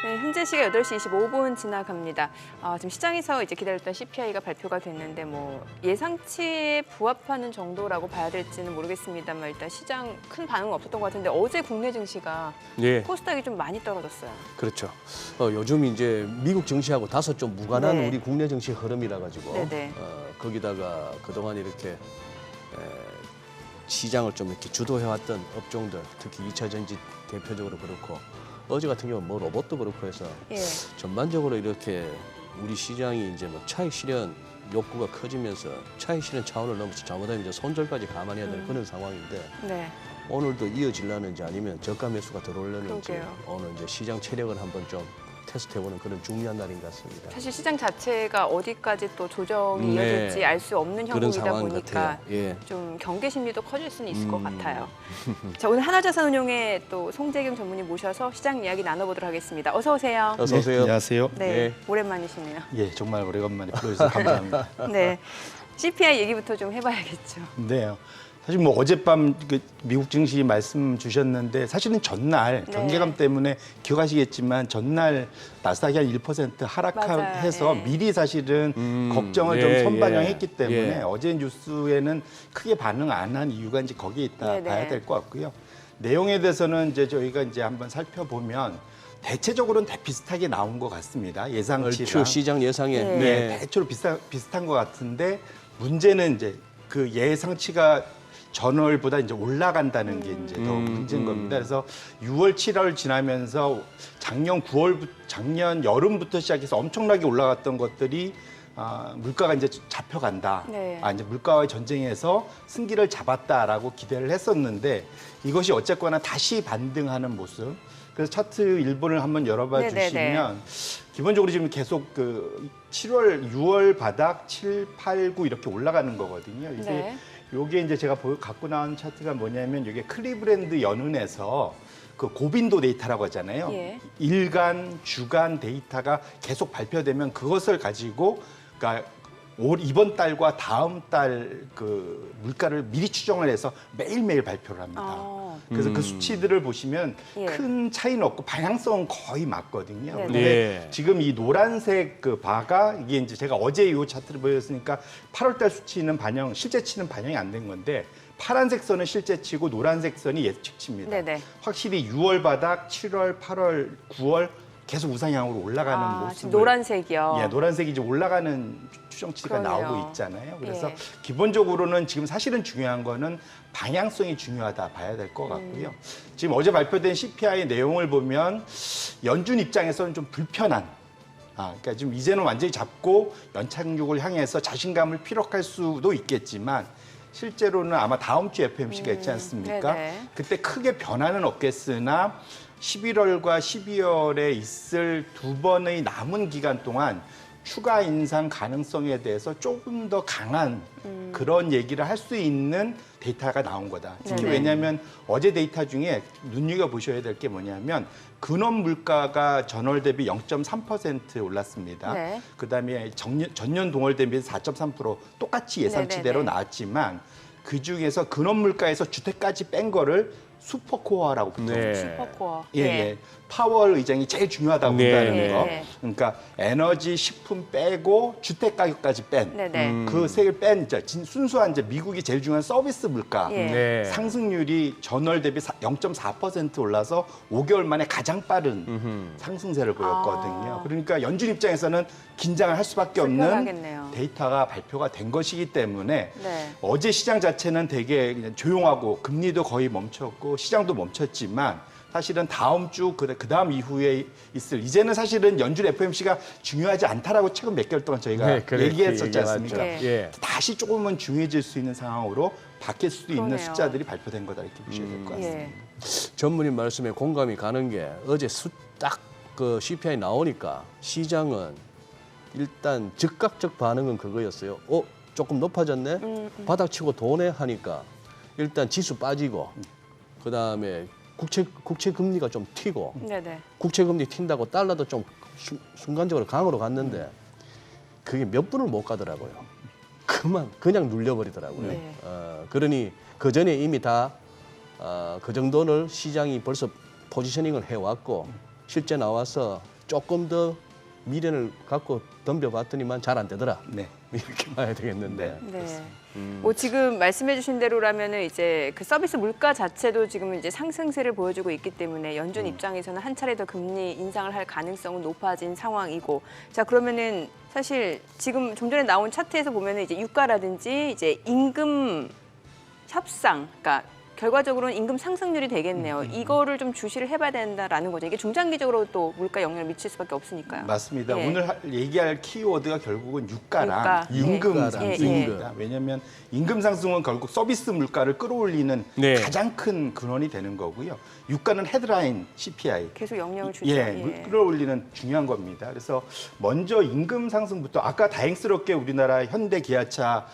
네, 현재 시각 8시 25분 지나갑니다. 지금 시장에서 이제 기다렸던 CPI가 발표가 됐는데 뭐 예상치에 부합하는 정도라고 봐야 될지는 모르겠습니다만 일단 시장 큰 반응은 없었던 것 같은데 어제 국내 증시가 예, 코스닥이 좀 많이 떨어졌어요. 그렇죠. 요즘 이제 미국 증시하고 다소 좀 무관한 네. 우리 국내 증시 흐름이라 가지고 네네. 거기다가 그동안 이렇게 시장을 좀 이렇게 주도해왔던 업종들, 특히 2차 전지 대표적으로 그렇고 어제 같은 경우는 뭐 로봇도 그렇고 해서 예. 전반적으로 이렇게 우리 시장이 이제 뭐 차익 실현 욕구가 커지면서 차익 실현 차원을 넘어서 잘못하면 이제 손절까지 감안해야 될 그런 상황인데 네. 오늘도 이어질라는지 아니면 저가 매수가 들어올려는지 그러게요. 오늘 이제 시장 체력을 한번 좀 테스트해보는 그런 중요한 날인 것 같습니다. 사실 시장 자체가 어디까지 또 조정이 네. 이어질지 알 수 없는 그런 형국이다 상황 보니까 같아요. 예. 좀 경계 심리도 커질 수는 있을 것 같아요. 자, 오늘 하나자산운용의 또 송재경 전문의 모셔서 시장 이야기 나눠보도록 하겠습니다. 어서 오세요. 어서 오세요. 안녕하세요. 네, 네. 오랜만이시네요. 예, 정말 오래간만에 불러주셔서 감사합니다. 네, CPI 얘기부터 좀 해봐야겠죠. 네. 사실 뭐 어젯밤 그 미국 증시 말씀 주셨는데 사실은 전날 네. 경계감 때문에 기억하시겠지만 전날 나스닥이 한 1% 하락해서 맞아요. 예. 미리 사실은 걱정을 예, 좀 선반영했기 예. 때문에 예. 어제 뉴스에는 크게 반응 안 한 이유가 이제 거기에 있다 네네. 봐야 될 것 같고요. 내용에 대해서는 이제 저희가 이제 한번 살펴보면 대체적으로는 비슷하게 나온 것 같습니다. 예상치랑. 얼추 시장 예상에 네. 네, 대체로 비슷한 것 같은데 문제는 이제 그 예상치가 전월보다 이제 올라간다는 게 이제 더 문제인 겁니다. 그래서 6월, 7월 지나면서 작년 여름부터 시작해서 엄청나게 올라갔던 것들이 물가가 이제 잡혀간다. 네. 이제 물가와의 전쟁에서 승기를 잡았다라고 기대를 했었는데 이것이 어쨌거나 다시 반등하는 모습. 그래서 차트 일본을 한번 열어봐 네네네. 주시면 기본적으로 지금 계속 그 7월, 6월 바닥 7, 8, 9 이렇게 올라가는 거거든요. 이게 네. 요게 이제 제가 갖고 나온 차트가 뭐냐면 이게 클리브랜드 연은에서 그 고빈도 데이터라고 하잖아요. 예. 일간, 주간 데이터가 계속 발표되면 그것을 가지고 그러니까 이번 달과 다음 달 그 물가를 미리 추정을 해서 매일매일 발표를 합니다. 그래서 그 수치들을 보시면 예. 큰 차이는 없고 방향성은 거의 맞거든요. 네네. 근데 네. 지금 이 노란색 그 바가 이게 이제 제가 어제 이 차트를 보였으니까 8월달 수치는 실제치는 반영이 안 된 건데 파란색 선은 실제치고 노란색 선이 예측치입니다. 네네. 확실히 6월 바닥, 7월, 8월, 9월 계속 우상향으로 올라가는 모습을 지금 노란색이요. 예, 노란색이 이제 올라가는 추정치가 그러네요. 나오고 있잖아요. 그래서 예. 기본적으로는 지금 사실은 중요한 거는 방향성이 중요하다 봐야 될 것 같고요. 지금 어제 발표된 CPI 내용을 보면 연준 입장에서는 좀 불편한 그러니까 지금 이제는 완전히 잡고 연착륙을 향해서 자신감을 피력할 수도 있겠지만 실제로는 아마 다음 주 FOMC가 있지 않습니까? 네네. 그때 크게 변화는 없겠으나 11월과 12월에 있을 두 번의 남은 기간 동안 추가 인상 가능성에 대해서 조금 더 강한 그런 얘기를 할 수 있는 데이터가 나온 거다. 특히 네네. 왜냐하면 어제 데이터 중에 눈여겨보셔야 될 게 뭐냐면 근원 물가가 전월 대비 0.3% 올랐습니다. 네. 그다음에 전년 동월 대비 4.3% 똑같이 예상치대로 네네네. 나왔지만 그중에서 근원 물가에서 주택까지 뺀 거를 슈퍼코어라고 부르죠. 네. 슈퍼코어. 예. 파월 의장이 제일 중요하다고 네, 본다는 네. 거. 네. 그러니까 에너지, 식품 빼고 주택 가격까지 뺀. 네네. 그 세 개를 뺀 순수한 이제 미국이 제일 중요한 서비스 물가. 예. 네. 상승률이 전월 대비 0.4% 올라서 5개월 만에 가장 빠른 상승세를 보였거든요. 그러니까 연준 입장에서는 긴장을 할 수밖에 없는 불편하겠네요. 데이터가 발표가 된 것이기 때문에 네. 어제 시장 자체는 되게 그냥 조용하고 금리도 거의 멈췄고 시장도 멈췄지만 사실은 다음 주 그 다음 이후에 있을 이제는 사실은 연준 FOMC가 중요하지 않다라고 최근 몇 개월 동안 저희가 네, 그렇게 얘기했었지 얘기해왔죠. 않습니까? 네. 예. 다시 조금은 중요해질 수 있는 상황으로 바뀔 수도 있는 그러네요. 숫자들이 발표된 거다 이렇게 보셔야 될 것 같습니다. 예. 전문인 말씀에 공감이 가는 게 어제 딱 그 CPI 나오니까 시장은 일단 즉각적 반응은 그거였어요. 조금 높아졌네? 바닥치고 도네? 하니까 일단 지수 빠지고 그다음에 국채 금리가 좀 튀고 네네. 국채 금리 튄다고 달러도 좀 순간적으로 강으로 갔는데 그게 몇 분을 못 가더라고요. 그냥 눌려버리더라고요. 네. 그러니 그 전에 이미 다 그 정도를 시장이 벌써 포지셔닝을 해왔고 실제 나와서 조금 더 미련을 갖고 덤벼봤더니만 잘 안 되더라. 네. 이렇게 봐야 되겠는데. 네. 뭐 지금 말씀해주신 대로라면은 이제 그 서비스 물가 자체도 지금 이제 상승세를 보여주고 있기 때문에 연준 입장에서는 한 차례 더 금리 인상을 할 가능성은 높아진 상황이고, 자 그러면은 사실 지금 좀 전에 나온 차트에서 보면은 이제 유가라든지 이제 임금 협상, 그러니까 결과적으로는 임금 상승률이 되겠네요. 이거를 좀 주시를 해봐야 된다라는 거죠. 이게 중장기적으로 또 물가 영향을 미칠 수밖에 없으니까요. 맞습니다. 예. 오늘 얘기할 키워드가 결국은 유가랑 유가. 임금 예. 상승입니다. 왜냐하면 임금 상승은 결국 서비스 물가를 끌어올리는 네. 가장 큰 근원이 되는 거고요. 유가는 헤드라인 CPI. 계속 영향을 주죠. 예, 끌어올리는 중요한 겁니다. 그래서 먼저 임금 상승부터 아까 다행스럽게 우리나라 현대 기아차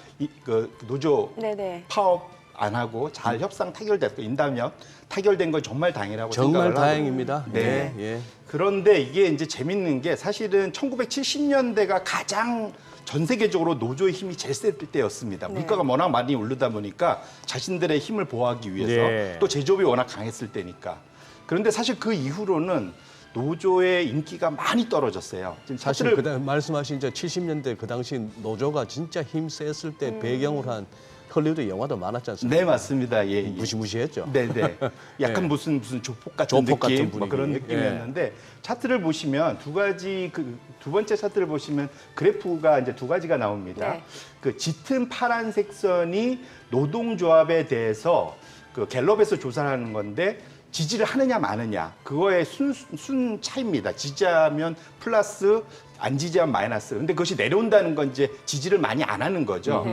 그 노조 네네. 파업 안 하고 잘 협상 타결됐고 인다면 타결된 건 정말 다행이라고 정말 생각을 다행입니다. 하고. 네. 예. 그런데 이게 이제 재밌는 게 사실은 1970년대가 가장 전 세계적으로 노조의 힘이 제일 셀 때였습니다. 네. 물가가 워낙 많이 오르다 보니까 자신들의 힘을 보호하기 위해서 네. 또 제조업이 워낙 강했을 때니까. 그런데 사실 그 이후로는 노조의 인기가 많이 떨어졌어요. 지금 사실 차트를 그당 말씀하신 저 70년대 그 당시 노조가 진짜 힘 셌을 때 배경으로 한 헐리우드 영화도 많았지 않습니까? 네 맞습니다. 예, 예. 무시무시했죠. 네네. 약간 예. 무슨 조폭 같은 조폭 같은 느낌, 분위기. 막 그런 느낌이었는데 차트를 보시면 두 가지 두 번째 차트를 보시면 그래프가 이제 두 가지가 나옵니다. 네. 그 짙은 파란색 선이 노동조합에 대해서 그 갤럽에서 조사를 하는 건데 지지를 하느냐 마느냐 그거의 순 차이입니다. 지지하면 플러스 안 지지하면 마이너스. 근데 그것이 내려온다는 건 이제 지지를 많이 안 하는 거죠.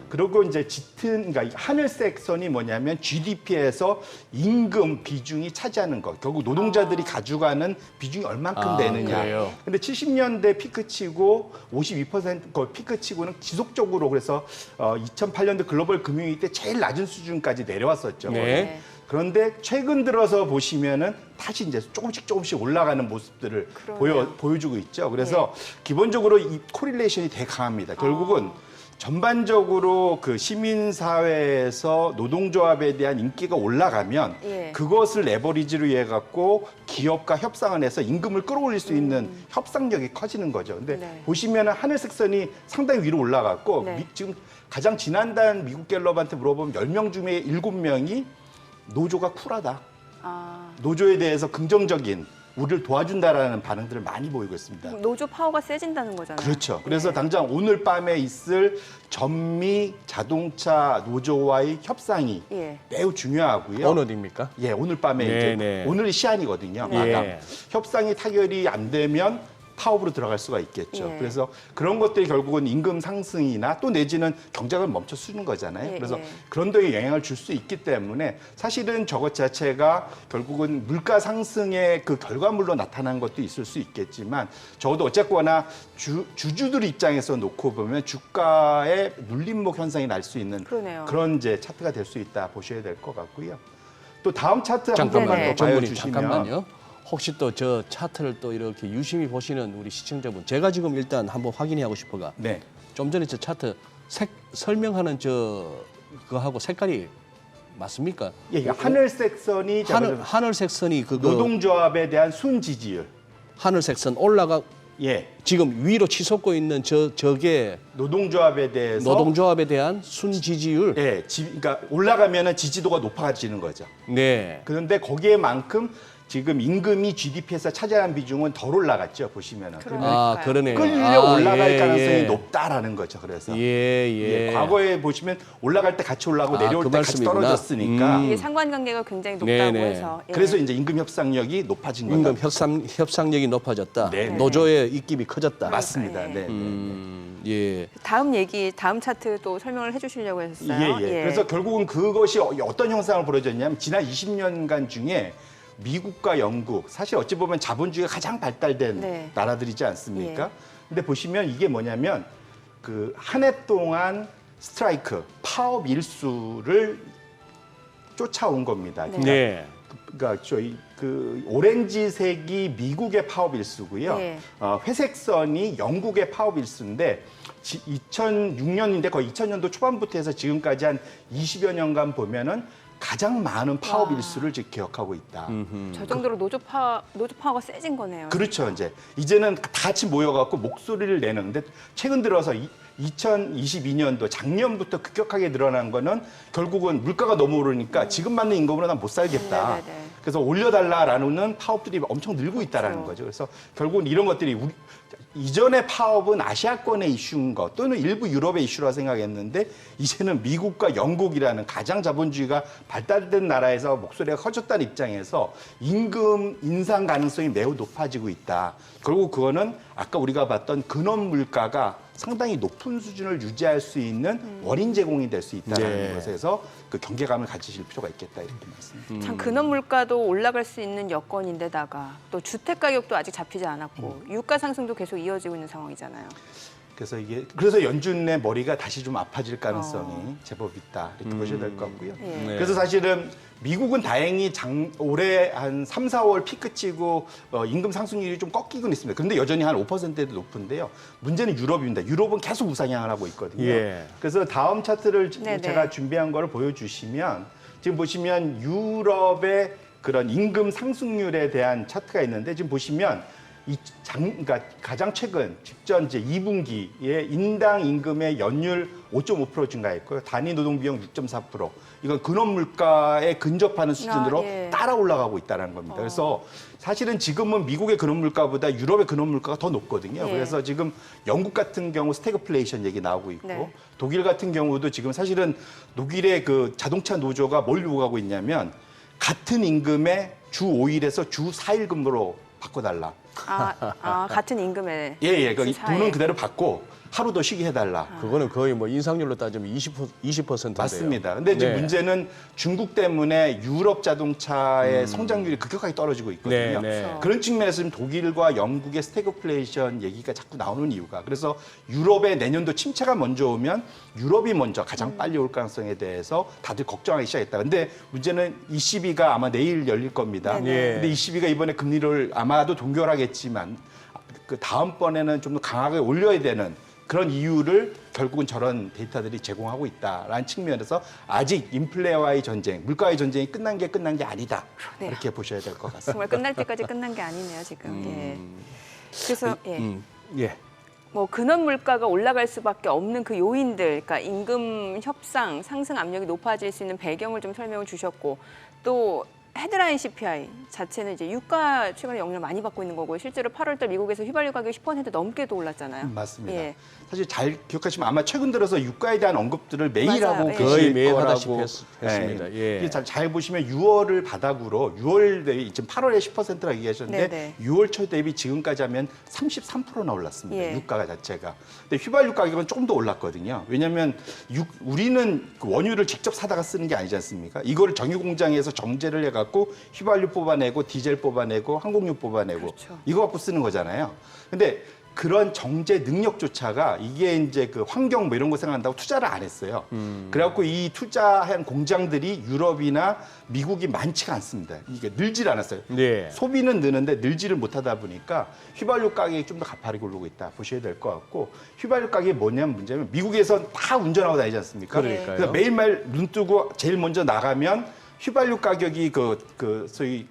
그리고 이제 짙은 그러니까 하늘색 선이 뭐냐면 GDP에서 임금 비중이 차지하는 것. 결국 노동자들이 가져가는 비중이 얼만큼 되느냐. 그래요? 근데 70년대 피크치고 52% 그 피크치고는 지속적으로 그래서 2008년도 글로벌 금융위기 때 제일 낮은 수준까지 내려왔었죠. 네. 그런데 최근 들어서 보시면은 다시 이제 조금씩 올라가는 모습들을 그러네요. 보여주고 있죠. 그래서 기본적으로 이 코릴레이션이 되게 강합니다. 결국은 전반적으로 그 시민사회에서 노동조합에 대한 인기가 올라가면 예. 그것을 레버리지로 해 갖고 기업과 협상을 해서 임금을 끌어올릴 수 있는 협상력이 커지는 거죠. 근데 네. 보시면은 하늘색 선이 상당히 위로 올라갔고 네. 지금 가장 지난달 미국 갤럽한테 물어보면 10명 중에 7명이 노조가 쿨하다. 아, 노조에 대해서 긍정적인 우리를 도와준다라는 반응들을 많이 보이고 있습니다. 노조 파워가 세진다는 거잖아요. 그렇죠. 그래서 네. 당장 오늘 밤에 있을 전미 자동차 노조와의 협상이 예. 매우 중요하고요. 어느 어디입니까? 예, 오늘 밤에 네, 이제 네. 오늘이 시한이거든요. 네. 마감. 예. 협상이 타결이 안 되면 파업으로 들어갈 수가 있겠죠. 예. 그래서 그런 것들이 결국은 임금 상승이나 또 내지는 경쟁을 멈춰주는 거잖아요. 예, 그래서 예. 그런 데에 영향을 줄 수 있기 때문에 사실은 저것 자체가 결국은 물가 상승의 그 결과물로 나타난 것도 있을 수 있겠지만 적어도 어쨌거나 주주들 입장에서 놓고 보면 주가의 눌림목 현상이 날 수 있는 그러네요. 그런 이제 차트가 될 수 있다 보셔야 될 것 같고요. 또 다음 차트 한 잠깐만요. 번만 더 전문의 봐주시면 잠깐만요. 혹시 또 저 차트를 또 이렇게 유심히 보시는 우리 시청자분, 제가 지금 일단 한번 확인해 하고 싶어가. 네. 좀 전에 저 차트 설명하는 그거하고 색깔이 맞습니까? 예, 하늘색 선이 하늘색 선이 그거 노동조합에 대한 순 지지율. 하늘색 선 올라가 예. 지금 위로 치솟고 있는 저게 노동조합에 대해서 노동조합에 대한 순 지지율. 예, 그러니까 올라가면은 지지도가 높아지는 거죠. 네. 그런데 거기에만큼 지금 임금이 GDP에서 차지하는 비중은 덜 올라갔죠. 보시면은. 그러네요. 아, 그러네요. 끌려 올라갈 예, 가능성이 예. 높다라는 거죠. 그래서 예. 과거에 보시면 올라갈 때 같이 올라가고 내려올 그 때 같이 말씀이구나. 떨어졌으니까. 이게 상관관계가 굉장히 높다고 네네. 해서. 예. 그래서 이제 임금 협상력이 높아진 거죠. 임금 협상력이 높아졌다. 네. 노조의 입김이 커졌다. 맞습니다. 네. 네. 예. 다음 차트 또 설명을 해주시려고 했었어요. 예. 그래서 결국은 그것이 어떤 형상을 벌어졌냐면 지난 20년간 중에 미국과 영국, 사실 어찌 보면 자본주의가 가장 발달된 네. 나라들이지 않습니까? 예. 근데 보시면 이게 뭐냐면 그 한 해 동안 스트라이크, 파업 일수를 쫓아온 겁니다. 네. 그러니까 저희 그 오렌지색이 미국의 파업 일수고요. 네. 회색선이 영국의 파업 일수인데 2006년인데 거의 2000년도 초반부터 해서 지금까지 한 20여 년간 보면은 가장 많은 파업 일수를 지금 기억하고 있다. 저 정도로 노조파가 세진 거네요. 그렇죠. 이제는 다 같이 모여갖고 목소리를 내는데 최근 들어서 2022년도 작년부터 급격하게 늘어난 거는 결국은 물가가 너무 오르니까 지금 받는 임금으로 난 못 살겠다. 네네네. 그래서 올려달라라는 파업들이 엄청 늘고 있다라는 그렇죠. 거죠. 그래서 결국은 이런 것들이 이전의 파업은 아시아권의 이슈인 것 또는 일부 유럽의 이슈라 생각했는데 이제는 미국과 영국이라는 가장 자본주의가 발달된 나라에서 목소리가 커졌다는 입장에서 임금 인상 가능성이 매우 높아지고 있다. 결국 그거는 아까 우리가 봤던 근원 물가가 상당히 높은 수준을 유지할 수 있는 원인 제공이 될 수 있다는 네. 것에서 그 경계감을 가지실 필요가 있겠다 이렇게 말씀드립니다. 참 근원 물가도 올라갈 수 있는 여건인데다가 또 주택 가격도 아직 잡히지 않았고 유가 상승도 계속 이어지고 있는 상황이잖아요. 그래서 연준의 머리가 다시 좀 아파질 가능성이 제법 있다 이렇게 보셔야 될 것 같고요. 예. 네. 그래서 사실은 미국은 다행히 올해 한 3, 4월 피크 치고 임금 상승률이 좀 꺾이곤 있습니다. 그런데 여전히 한 5%도 높은데요. 문제는 유럽입니다. 유럽은 계속 우상향을 하고 있거든요. 예. 그래서 다음 차트를 네네. 제가 준비한 거를 보여주시면 지금 보시면 유럽의 그런 임금 상승률에 대한 차트가 있는데 지금 보시면 그러니까 가장 최근 직전 이제 2분기에 인당 임금의 연율 5.5% 증가했고요. 단위 노동 비용 6.4%. 이건 근원 물가에 근접하는 수준으로 예. 따라 올라가고 있다는 겁니다. 그래서 사실은 지금은 미국의 근원 물가보다 유럽의 근원 물가가 더 높거든요. 예. 그래서 지금 영국 같은 경우 스태그플레이션 얘기 나오고 있고 네. 독일 같은 경우도 지금 사실은 독일의 그 자동차 노조가 뭘 요구하고 있냐면 같은 임금에 주 5일에서 주 4일 근무로 바꿔달라. 같은 임금에 예. 그 주 돈은 사일. 그대로 받고 하루 더 쉬게 해달라. 그거는 거의 뭐 인상률로 따지면 20%인데요. 맞습니다. 근데 지금 네. 문제는 중국 때문에 유럽 자동차의 성장률이 급격하게 떨어지고 있거든요. 네. 그런 측면에서 지금 독일과 영국의 스태그플레이션 얘기가 자꾸 나오는 이유가 그래서 유럽의 내년도 침체가 먼저 오면 유럽이 먼저 가장 빨리 올 가능성에 대해서 다들 걱정하기 시작했다. 근데 문제는 ECB가 아마 내일 열릴 겁니다. 네네. 근데 ECB가 이번에 금리를 아마도 동결하겠지만 그 다음번에는 좀 더 강하게 올려야 되는 그런 이유를 결국은 저런 데이터들이 제공하고 있다라는 측면에서 아직 인플레와의 전쟁, 물가의 전쟁이 끝난 게 아니다. 그러네요. 이렇게 보셔야 될 것 같습니다. 정말 끝날 때까지 끝난 게 아니네요 지금. 예. 그래서 예. 뭐 근원 물가가 올라갈 수밖에 없는 그 요인들, 그러니까 임금 협상, 상승 압력이 높아질 수 있는 배경을 좀 설명을 주셨고 또 헤드라인 CPI 자체는 이제 유가 최근에 영향을 많이 받고 있는 거고 실제로 8월달 미국에서 휘발유 가격이 10% 넘게도 올랐잖아요. 맞습니다. 예. 사실 잘 기억하시면 아마 최근 들어서 유가에 대한 언급들을 매일 맞아요. 하고 예. 계실 거의 매일 거라고 하다시피 했습니다. 예. 이게 잘 보시면 6월을 바닥으로 6월 대비 지금 8월에 10%라고 얘기하셨는데 네네. 6월 초 대비 지금까지 하면 33%나 올랐습니다. 예. 유가가 자체가. 근데 휘발유 가격은 조금 더 올랐거든요. 왜냐하면 우리는 그 원유를 직접 사다가 쓰는 게 아니지 않습니까? 이거를 정유 공장에서 정제를 해갖고 휘발유 뽑아내고 디젤 뽑아내고 항공유 뽑아내고 그렇죠. 이거 갖고 쓰는 거잖아요. 근데 그런 정제 능력조차가 이게 이제 그 환경 뭐 이런 거 생각한다고 투자를 안 했어요. 그래갖고 이 투자한 공장들이 유럽이나 미국이 많지가 않습니다. 이게 늘질 않았어요. 네. 소비는 느는데 늘지를 못하다 보니까 휘발유 가격이 좀 더 가파르게 오르고 있다 보셔야 될 것 같고 휘발유 가격이 뭐냐면 문제는 미국에선 다 운전하고 다니지 않습니까? 그러니까요. 그래서 매일매일 눈 뜨고 제일 먼저 나가면 휘발유 가격이 소위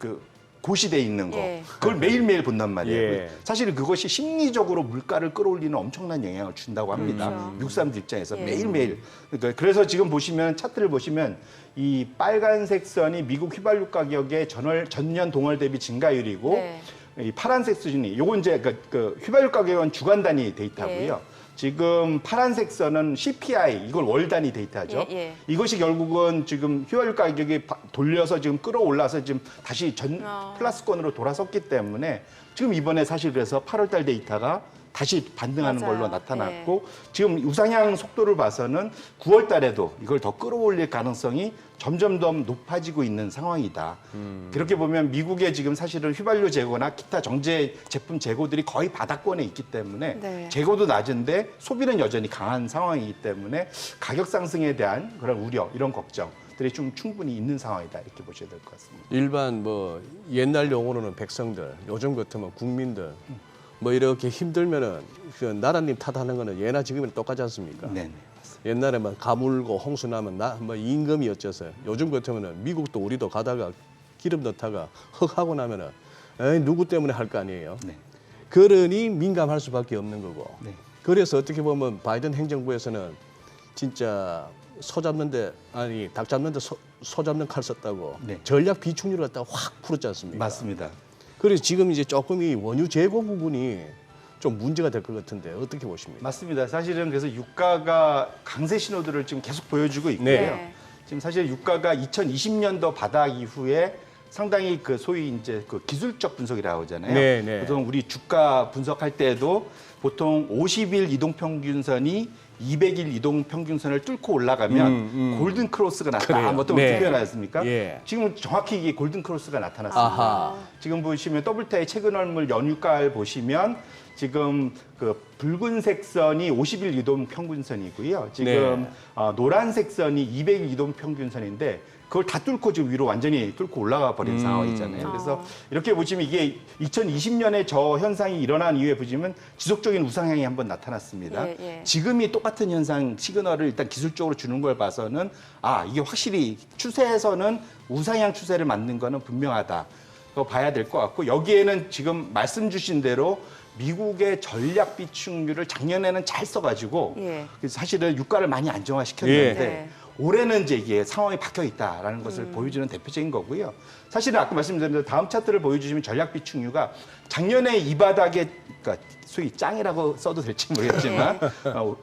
고시돼 있는 거 예. 그걸 매일매일 본단 말이에요. 예. 사실 그것이 심리적으로 물가를 끌어올리는 엄청난 영향을 준다고 합니다. 그렇죠. 미국 사람들 입장에서 예. 매일매일. 그러니까 그래서 지금 보시면 차트를 보시면 이 빨간색 선이 미국 휘발유 가격의 전년 동월 대비 증가율이고 네. 이 파란색 수준이 요건 이제 그 휘발유 가격은 주간 단위 데이터고요. 지금 파란색 선은 CPI 이걸 월 단위 데이터죠. 예. 이것이 결국은 지금 휘발유 가격이 돌려서 지금 끌어올라서 지금 다시 플러스권으로 돌아섰기 때문에 지금 이번에 사실 그래서 8월달 데이터가 다시 반등하는 맞아요. 걸로 나타났고 지금 우상향 속도를 봐서는 9월 달에도 이걸 더 끌어올릴 가능성이 점점 더 높아지고 있는 상황이다. 그렇게 보면 미국의 지금 사실은 휘발유 재고나 기타 정제 제품 재고들이 거의 바닥권에 있기 때문에 네. 재고도 낮은데 소비는 여전히 강한 상황이기 때문에 가격 상승에 대한 그런 우려, 이런 걱정들이 좀 충분히 있는 상황이다. 이렇게 보셔야 될 것 같습니다. 일반 뭐 옛날 용어로는 백성들, 요즘 같으면 국민들 뭐 이렇게 힘들면은 그 나라님 탓하는 거는 예나 지금이나 똑같지 않습니까? 네. 옛날에만 가물고 홍수 나면 뭐 임금이 어째서 요즘 같으면은 미국도 우리도 가다가 기름 넣다가 흙하고 나면은 에이, 누구 때문에 할 거 아니에요. 네. 그러니 민감할 수밖에 없는 거고. 네. 그래서 어떻게 보면 바이든 행정부에서는 진짜 닭 잡는데 소 잡는 칼 썼다고 네. 전략 비축률을 갖다가 확 풀었지 않습니까? 맞습니다. 그래서 지금 이제 조금 이 원유 재고 부분이 좀 문제가 될 것 같은데 어떻게 보십니까? 맞습니다. 사실은 그래서 유가가 강세 신호들을 지금 계속 보여주고 있고요. 네. 지금 사실 유가가 2020년도 바닥 이후에 상당히 그 소위 이제 그 기술적 분석이라고 하잖아요. 네, 네. 보통 우리 주가 분석할 때도 보통 50일 이동 평균선이 200일 이동 평균선을 뚫고 올라가면 골든 크로스가 났다. 그래요. 뭐 또 네. 어떻게 표현하셨습니까? 예. 지금 정확히 이게 골든 크로스가 나타났습니다. 아하. 지금 보시면 WTI 최근 얼물 연유가를 보시면 지금 그 붉은색 선이 50일 이동 평균선이고요. 지금 네. 노란색 선이 200일 이동 평균선인데 그걸 다 뚫고 지금 위로 완전히 뚫고 올라가 버린 상황이잖아요. 그래서 이렇게 보시면 이게 2020년에 저 현상이 일어난 이후에 보시면 지속적인 우상향이 한번 나타났습니다. 예, 예. 지금이 똑같은 현상 시그널을 일단 기술적으로 주는 걸 봐서는 이게 확실히 추세에서는 우상향 추세를 맞는 거는 분명하다. 그거 봐야 될 것 같고 여기에는 지금 말씀 주신 대로 미국의 전략 비축률을 작년에는 잘 써가지고 예. 사실은 유가를 많이 안정화시켰는데 예. 올해는 이제 이게 상황이 바뀌어 있다라는 것을 보여주는 대표적인 거고요. 사실은 아까 말씀드린 대로 다음 차트를 보여주시면 전략 비축률가 작년에 이 바닥에 그러니까 소위 짱이라고 써도 될지 모르겠지만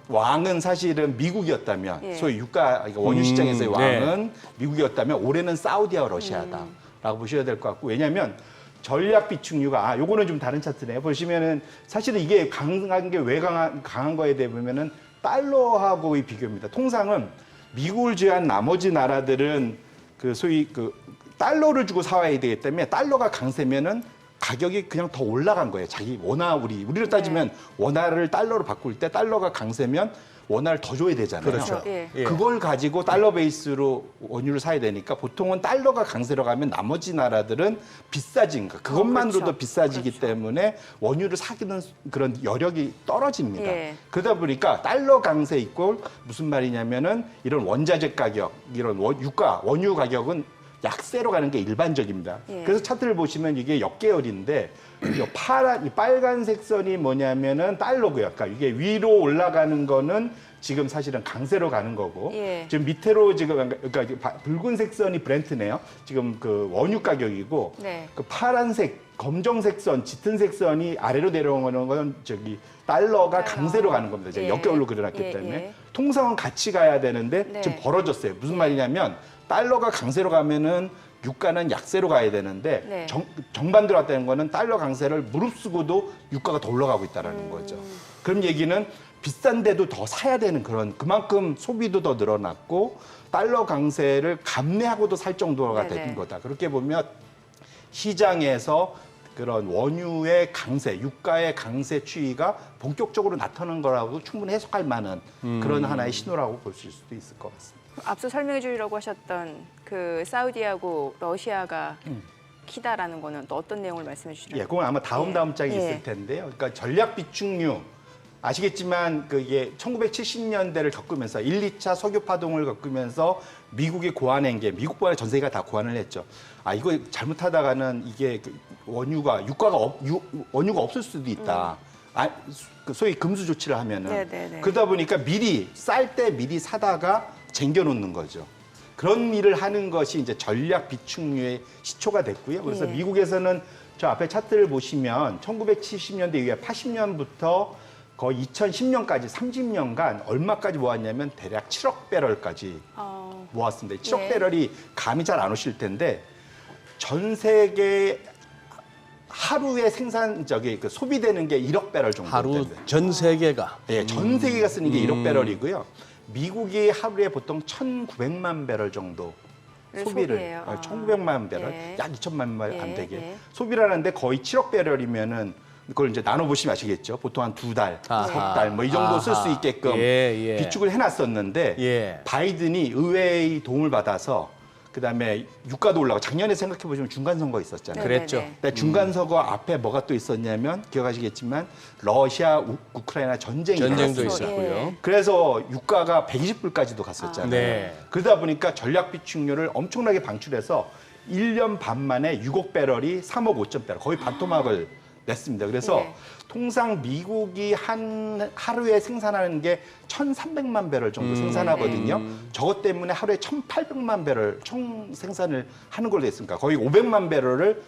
왕은 사실은 미국이었다면 예. 소위 유가 그러니까 원유 시장에서의 네. 왕은 미국이었다면 올해는 사우디와 러시아다라고 보셔야 될 것 같고 왜냐하면 전략 비축률가 요거는 좀 다른 차트네요. 보시면은 사실은 이게 강한 게 왜 강한 거에 대해 보면은 달러하고의 비교입니다. 통상은 미국을 제외한 나머지 나라들은 그 소위 그 달러를 주고 사와야 되기 때문에 달러가 강세면은 가격이 그냥 더 올라간 거예요. 자기 원화 우리로 따지면 원화를 달러로 바꿀 때 달러가 강세면 원화를 더 줘야 되잖아요. 그렇죠. 예. 예. 그걸 가지고 달러 베이스로 원유를 사야 되니까 보통은 달러가 강세로 가면 나머지 나라들은 비싸진 거. 그것만으로도 그렇죠. 비싸지기 때문에 원유를 사기는 그런 여력이 떨어집니다. 예. 그러다 보니까 달러 강세 이꼴 무슨 말이냐면은 이런 원자재 가격, 이런 원유 가격은 약세로 가는 게 일반적입니다. 예. 그래서 차트를 보시면 이게 역계열인데 이 빨간색 선이 뭐냐면은 달러고요. 그러니까 이게 위로 올라가는 거는 지금 사실은 강세로 가는 거고 예. 지금 밑으로 지금 그러니까 붉은색 선이 브렌트네요. 지금 그 원유 가격이고 네. 그 파란색, 검정색 선, 짙은색 선이 아래로 내려오는 건 저기 달러가 달러. 강세로 가는 겁니다. 제가 예. 역겨울로 그려놨기 예, 때문에 예. 통상은 같이 가야 되는데 네. 지금 벌어졌어요. 무슨 말이냐면 달러가 강세로 가면은 유가는 약세로 가야 되는데 네. 정반대로 왔다는 거는 달러 강세를 무릅쓰고도 유가가 더 올라가고 있다는 거죠. 그런 얘기는 비싼데도 더 사야 되는 그만큼 소비도 더 늘어났고 달러 강세를 감내하고도 살 정도가 네네. 된 거다. 그렇게 보면 시장에서 그런 원유의 강세, 유가의 강세 추이가 본격적으로 나타난 거라고 충분히 해석할 만한 그런 하나의 신호라고 볼 수도 있을 것 같습니다. 앞서 설명해 주려고 하셨던 그 사우디하고 러시아가 키다라는 거는 또 어떤 내용을 말씀해 주시나요? 예, 그건 아마 다음 장에 예. 있을 텐데요. 그러니까 전략 비축률 아시겠지만 그게 1970년대를 겪으면서 1, 2차 석유 파동을 겪으면서 미국의 고안한 게 미국보다 전 세계가 다 고안을 했죠. 이거 잘못하다가는 이게 원유가 원유가 없을 수도 있다. 그 소위 금수 조치를 하면은 네네네. 그러다 보니까 미리 쌀 때 미리 사다가 쟁겨놓는 거죠. 그런 일을 하는 것이 이제 전략 비축률의 시초가 됐고요. 그래서 예. 미국에서는 저 앞에 차트를 보시면 1970년대 이후에 80년부터 거의 2010년까지 30년간 얼마까지 모았냐면 대략 7억 배럴까지 모았습니다. 7억 예. 배럴이 감이 잘 안 오실 텐데 전 세계 하루에 그 소비되는 게 1억 배럴 정도 하루 됩니다. 전 세계가 예, 전 세계가 쓰는 게 1억 배럴이고요. 미국이 하루에 보통 1,900만 배럴 정도 소비를 소비해요. 1,900만 배럴, 예. 약 2천만 배 안 예, 되게 예. 소비를 하는데 거의 7억 배럴이면은 그걸 이제 나눠 보시면 아시겠죠. 보통 한 2달, 아하. 3달 뭐 이 정도 쓸 수 아하. 있게끔 예, 예. 비축을 해놨었는데 예. 바이든이 의회의 도움을 받아서 그다음에 유가도 올라가고 작년에 생각해 보시면 중간 선거 있었잖아요. 그랬죠. 네네네. 근데 중간 선거 앞에 뭐가 또 있었냐면 기억하시겠지만 러시아 우크라이나 전쟁이 전쟁도 일어났어요. 있었고요. 예. 그래서 유가가 120불까지도 갔었잖아요. 네. 그러다 보니까 전략 비축료를 엄청나게 방출해서 1년 반 만에 6억 배럴이 3억 5천 배럴, 거의 반토막을 냈습니다. 그래서 네. 통상 미국이 하루에 생산하는 게 1,300만 배럴 정도 생산하거든요. 저것 때문에 하루에 1,800만 배럴 총 생산을 하는 걸로 됐으니까 거의 500만 배럴을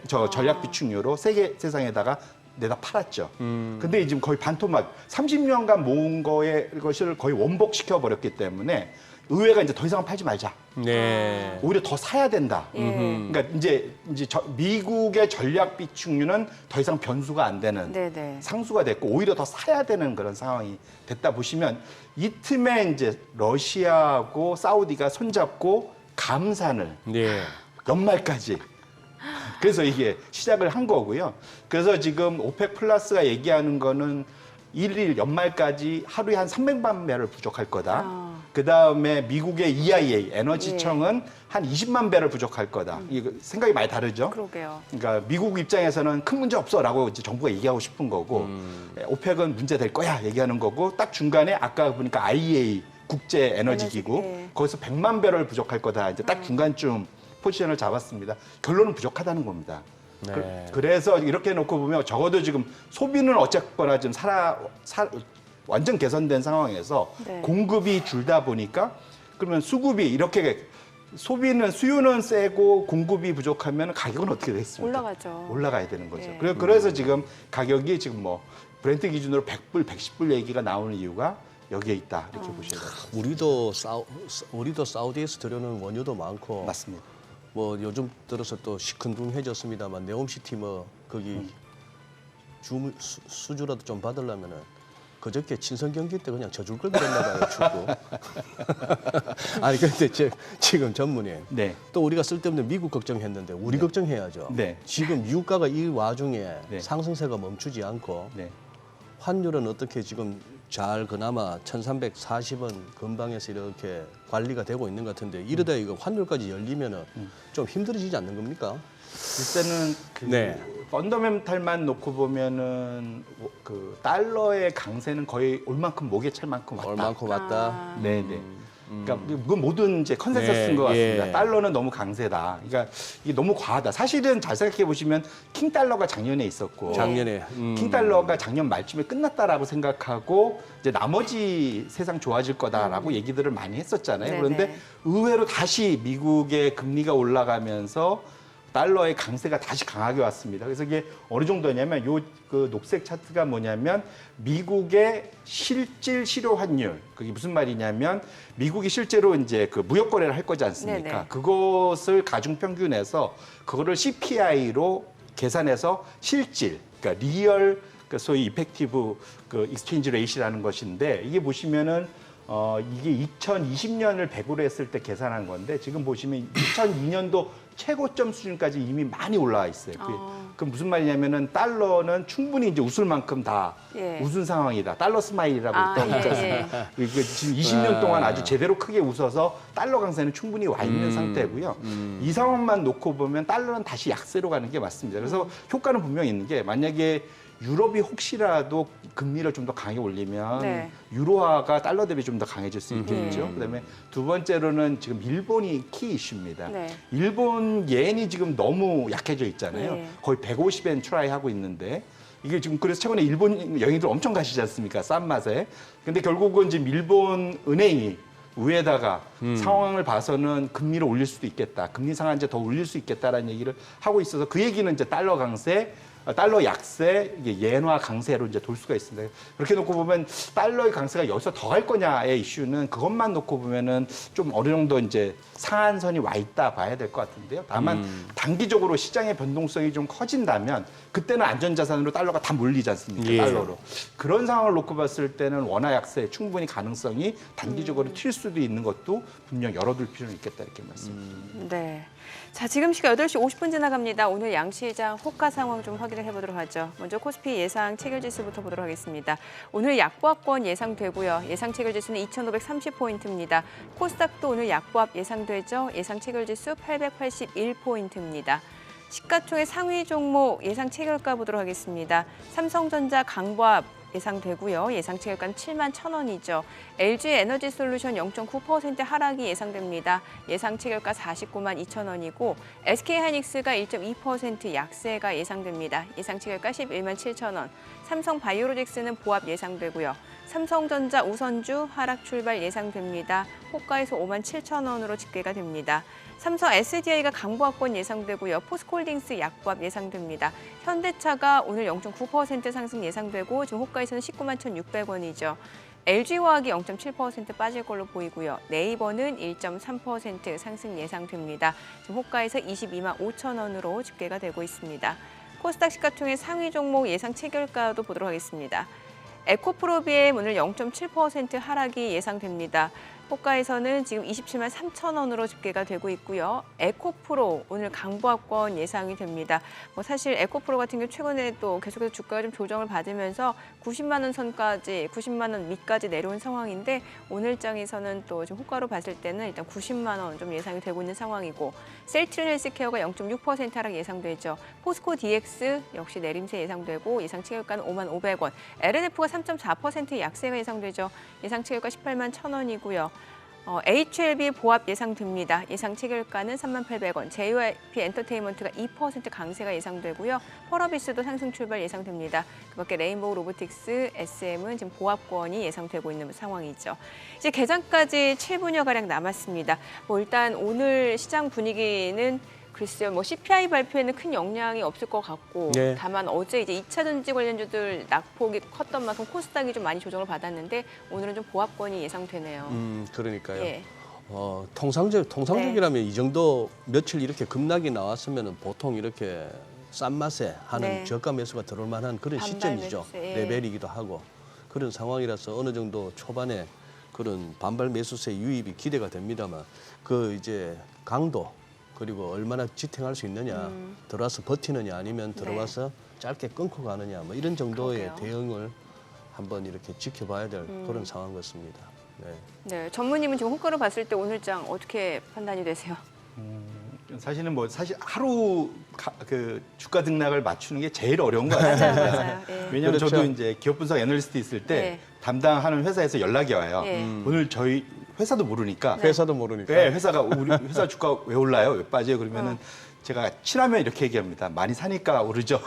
전략 비축료로 세상에다가 내다 팔았죠. 근데 지금 거의 반토막, 30년간 모은 것을 거의 원복시켜 버렸기 때문에 의회가 이제 더 이상 팔지 말자. 네. 오히려 더 사야 된다. 예. 그러니까 이제 미국의 전략 비축류는 더 이상 변수가 안 되는 네네. 상수가 됐고 오히려 더 사야 되는 그런 상황이 됐다 보시면 이 틈에 이제 러시아하고 사우디가 손잡고 감산을 네. 연말까지. 그래서 이게 시작을 한 거고요. 그래서 지금 오펙 플러스가 얘기하는 거는 일일 연말까지 하루에 한 300만 배럴 부족할 거다. 아. 그다음에 미국의 EIA 에너지청은 한 20만 배럴 부족할 거다. 이거 생각이 많이 다르죠. 그러게요. 그러니까 미국 입장에서는 큰 문제 없어라고 이제 정부가 얘기하고 싶은 거고 오펙은 문제 될 거야 얘기하는 거고 딱 중간에 아까 보니까 IEA 국제 에너지 기구 예. 거기서 100만 배럴 부족할 거다. 이제 딱 중간쯤 포지션을 잡았습니다. 결론은 부족하다는 겁니다. 네. 그래서 이렇게 놓고 보면 적어도 지금 소비는 어쨌거나 지금 완전 개선된 상황에서 네. 공급이 줄다 보니까 그러면 수급이 이렇게 소비는 수요는 세고 공급이 부족하면 가격은 어떻게 되겠습니까? 올라가죠. 올라가야 되는 거죠. 예. 그래서 지금 가격이 지금 뭐 브렌트 기준으로 100불, 110불 얘기가 나오는 이유가 여기에 있다 이렇게 보셔야 돼요. 우리도 사우디에서 들여오는 원유도 많고 맞습니다. 뭐 요즘 들어서 또 시큰둥해졌습니다만 네옴시티 뭐 거기 수주라도 좀 받으려면은 그저께 친선 경기 때 그냥 져줄 걸 그랬나 봐요 축구. 아니 근데 지금 전문님 네. 또 우리가 쓸데없는 미국 걱정했는데 우리 걱정해야죠. 네. 지금 유가가 이 와중에 네. 상승세가 멈추지 않고 네. 환율은 어떻게 지금 잘 그나마 1,340원 근방에서 이렇게 관리가 되고 있는 것 같은데 이러다 이거 환율까지 열리면은 좀 힘들어지지 않는 겁니까? 일단은 그 네. 펀더멘탈만 놓고 보면은 그 달러의 강세는 거의 올 만큼 목에 찰 만큼 왔다. 얼만큼 왔다. 아. 네네. 그러니까 그건 모든 이제 컨센서스인 네, 것 같습니다. 예. 달러는 너무 강세다. 그러니까 이게 너무 과하다. 사실은 잘 생각해 보시면 킹 달러가 작년에 있었고 작년에 킹 달러가 작년 말쯤에 끝났다라고 생각하고 이제 나머지 세상 좋아질 거다라고 얘기들을 많이 했었잖아요. 네네. 그런데 의외로 다시 미국의 금리가 올라가면서 달러의 강세가 다시 강하게 왔습니다. 그래서 이게 어느 정도냐면 그 녹색 차트가 뭐냐면 미국의 실질 실효 환율. 그게 무슨 말이냐면 미국이 실제로 이제 그 무역 거래를 할 거지 않습니까? 네네. 그것을 가중 평균해서 그거를 CPI로 계산해서 실질, 그러니까 리얼 그 소위 이펙티브 그 익스체인지 레이시라는 것인데 이게 보시면은 이게 2020년을 100으로 했을 때 계산한 건데 지금 보시면 2002년도 최고점 수준까지 이미 많이 올라와 있어요. 그 무슨 말이냐면은 달러는 충분히 이제 웃을 만큼 다 예. 웃은 상황이다. 달러 스마일이라고 아, 또 있지 예, 않습니까? 지금 20년 동안 아주 제대로 크게 웃어서 달러 강세는 충분히 와 있는 상태고요. 이 상황만 놓고 보면 달러는 다시 약세로 가는 게 맞습니다. 그래서 효과는 분명히 있는 게 만약에 유럽이 혹시라도 금리를 좀 더 강하게 올리면 네. 유로화가 달러 대비 좀 더 강해질 수 있겠죠. 그다음에 두 번째로는 지금 일본이 키 이슈입니다. 네. 일본 예엔이 지금 너무 약해져 있잖아요. 네. 거의 150엔 트라이 하고 있는데 이게 지금 그래서 최근에 일본 여행들 엄청 가시지 않습니까? 싼 맛에. 근데 결국은 지금 일본 은행이 위에다가 상황을 봐서는 금리를 올릴 수도 있겠다. 금리 상한제 더 올릴 수 있겠다라는 얘기를 하고 있어서 그 얘기는 이제 달러 강세, 달러 약세, 이게 예화 강세로 이제 돌 수가 있습니다. 그렇게 놓고 보면 달러의 강세가 여기서 더 갈 거냐의 이슈는 그것만 놓고 보면은 좀 어느 정도 이제 상한선이 와 있다 봐야 될 것 같은데요. 다만 단기적으로 시장의 변동성이 좀 커진다면 그때는 안전자산으로 달러가 다 몰리지 않습니까? 예. 달러로. 그런 상황을 놓고 봤을 때는 원화 약세 충분히 가능성이 단기적으로 튈 수도 있는 것도 분명 열어둘 필요는 있겠다 이렇게 말씀드립니다. 네. 자, 지금 시각 8시 50분 지나갑니다. 오늘 양시장 호가 상황 좀 확인을 해보도록 하죠. 먼저 코스피 예상 체결지수부터 보도록 하겠습니다. 오늘 약보합권 예상되고요. 예상 체결지수는 2,530포인트입니다. 코스닥도 오늘 약보합 예상되죠. 예상 체결지수 881포인트입니다. 시가총액 상위 종목 예상 체결가 보도록 하겠습니다. 삼성전자 강보합 예상되고요. 예상 체결가는 7만 1,000원이죠. LG 에너지솔루션 0.9% 하락이 예상됩니다. 예상 체결가 49만 2,000원이고 SK하이닉스가 1.2% 약세가 예상됩니다. 예상 체결가 11만 7,000원. 삼성바이오로직스는 보합 예상되고요. 삼성전자 우선주 하락 출발 예상됩니다. 호가에서 5만 7,000원으로 집계가 됩니다. 삼성 SDI가 강보합권 예상되고요. 포스코홀딩스 약보합 예상됩니다. 현대차가 오늘 0.9% 상승 예상되고 지금 호가에서는 19만 1,600원이죠. LG화학이 0.7% 빠질 걸로 보이고요. 네이버는 1.3% 상승 예상됩니다. 지금 호가에서 22만 5천 원으로 집계가 되고 있습니다. 코스닥 시가총액 상위 종목 예상 체결가도 보도록 하겠습니다. 에코프로비엠 오늘 0.7% 하락이 예상됩니다. 호가에서는 지금 27만 3천 원으로 집계가 되고 있고요. 에코프로 오늘 강보합권 예상이 됩니다. 사실 에코프로 같은 경우 최근에 또 계속해서 주가가 좀 조정을 받으면서 90만 원 선까지 90만 원 밑까지 내려온 상황인데 오늘장에서는 또 좀 호가로 봤을 때는 일단 90만 원 좀 예상이 되고 있는 상황이고 셀트리 헬스케어가 0.6% 하락 예상되죠. 포스코 DX 역시 내림세 예상되고 예상 체결가는 5만 500원. LNF가 3.4% 약세가 예상되죠. 예상 체결가 18만 1,000원이고요. HLB 보합 예상됩니다. 예상 체결가는 3만 800원. JYP 엔터테인먼트가 2% 강세가 예상되고요. 펄어비스도 상승 출발 예상됩니다. 그밖에 레인보우 로보틱스, SM은 지금 보합권이 예상되고 있는 상황이죠. 이제 개장까지 7분여가량 남았습니다. 일단 오늘 시장 분위기는 글쎄요, CPI 발표에는 큰 영향이 없을 것 같고 네. 다만 어제 이제 2차 전지 관련주들 낙폭이 컸던 만큼 코스닥이 좀 많이 조정을 받았는데 오늘은 좀 보합권이 예상되네요. 그러니까요. 예. 통상적이라면 이 정도 며칠 이렇게 급락이 나왔으면 보통 이렇게 싼 맛에 하는 네. 저가 매수가 들어올 만한 그런 반발 시점이죠. 매수, 예. 레벨이기도 하고 그런 상황이라서 어느 정도 초반에 그런 반발 매수세 유입이 기대가 됩니다만 그 이제 강도 그리고 얼마나 지탱할 수 있느냐, 들어와서 버티느냐 아니면 들어와서 짧게 끊고 가느냐 뭐 이런 정도의 그러게요. 대응을 한번 이렇게 지켜봐야 될 그런 상황 같습니다. 네. 네, 전무님은 지금 호가로 봤을 때 오늘장 어떻게 판단이 되세요? 사실은 사실 하루 그 주가 등락을 맞추는 게 제일 어려운 거 같아요. 맞아요. 예. 왜냐하면 그렇죠. 저도 이제 기업 분석 애널리스트 있을 때 네. 담당하는 회사에서 연락이 와요. 예. 오늘 저희 회사도 모르니까 회사도 모르니까. 네, 회사가 우리 회사 주가 왜 올라요? 왜 빠져요? 그러면은 제가 친하면 이렇게 얘기합니다. 많이 사니까 오르죠.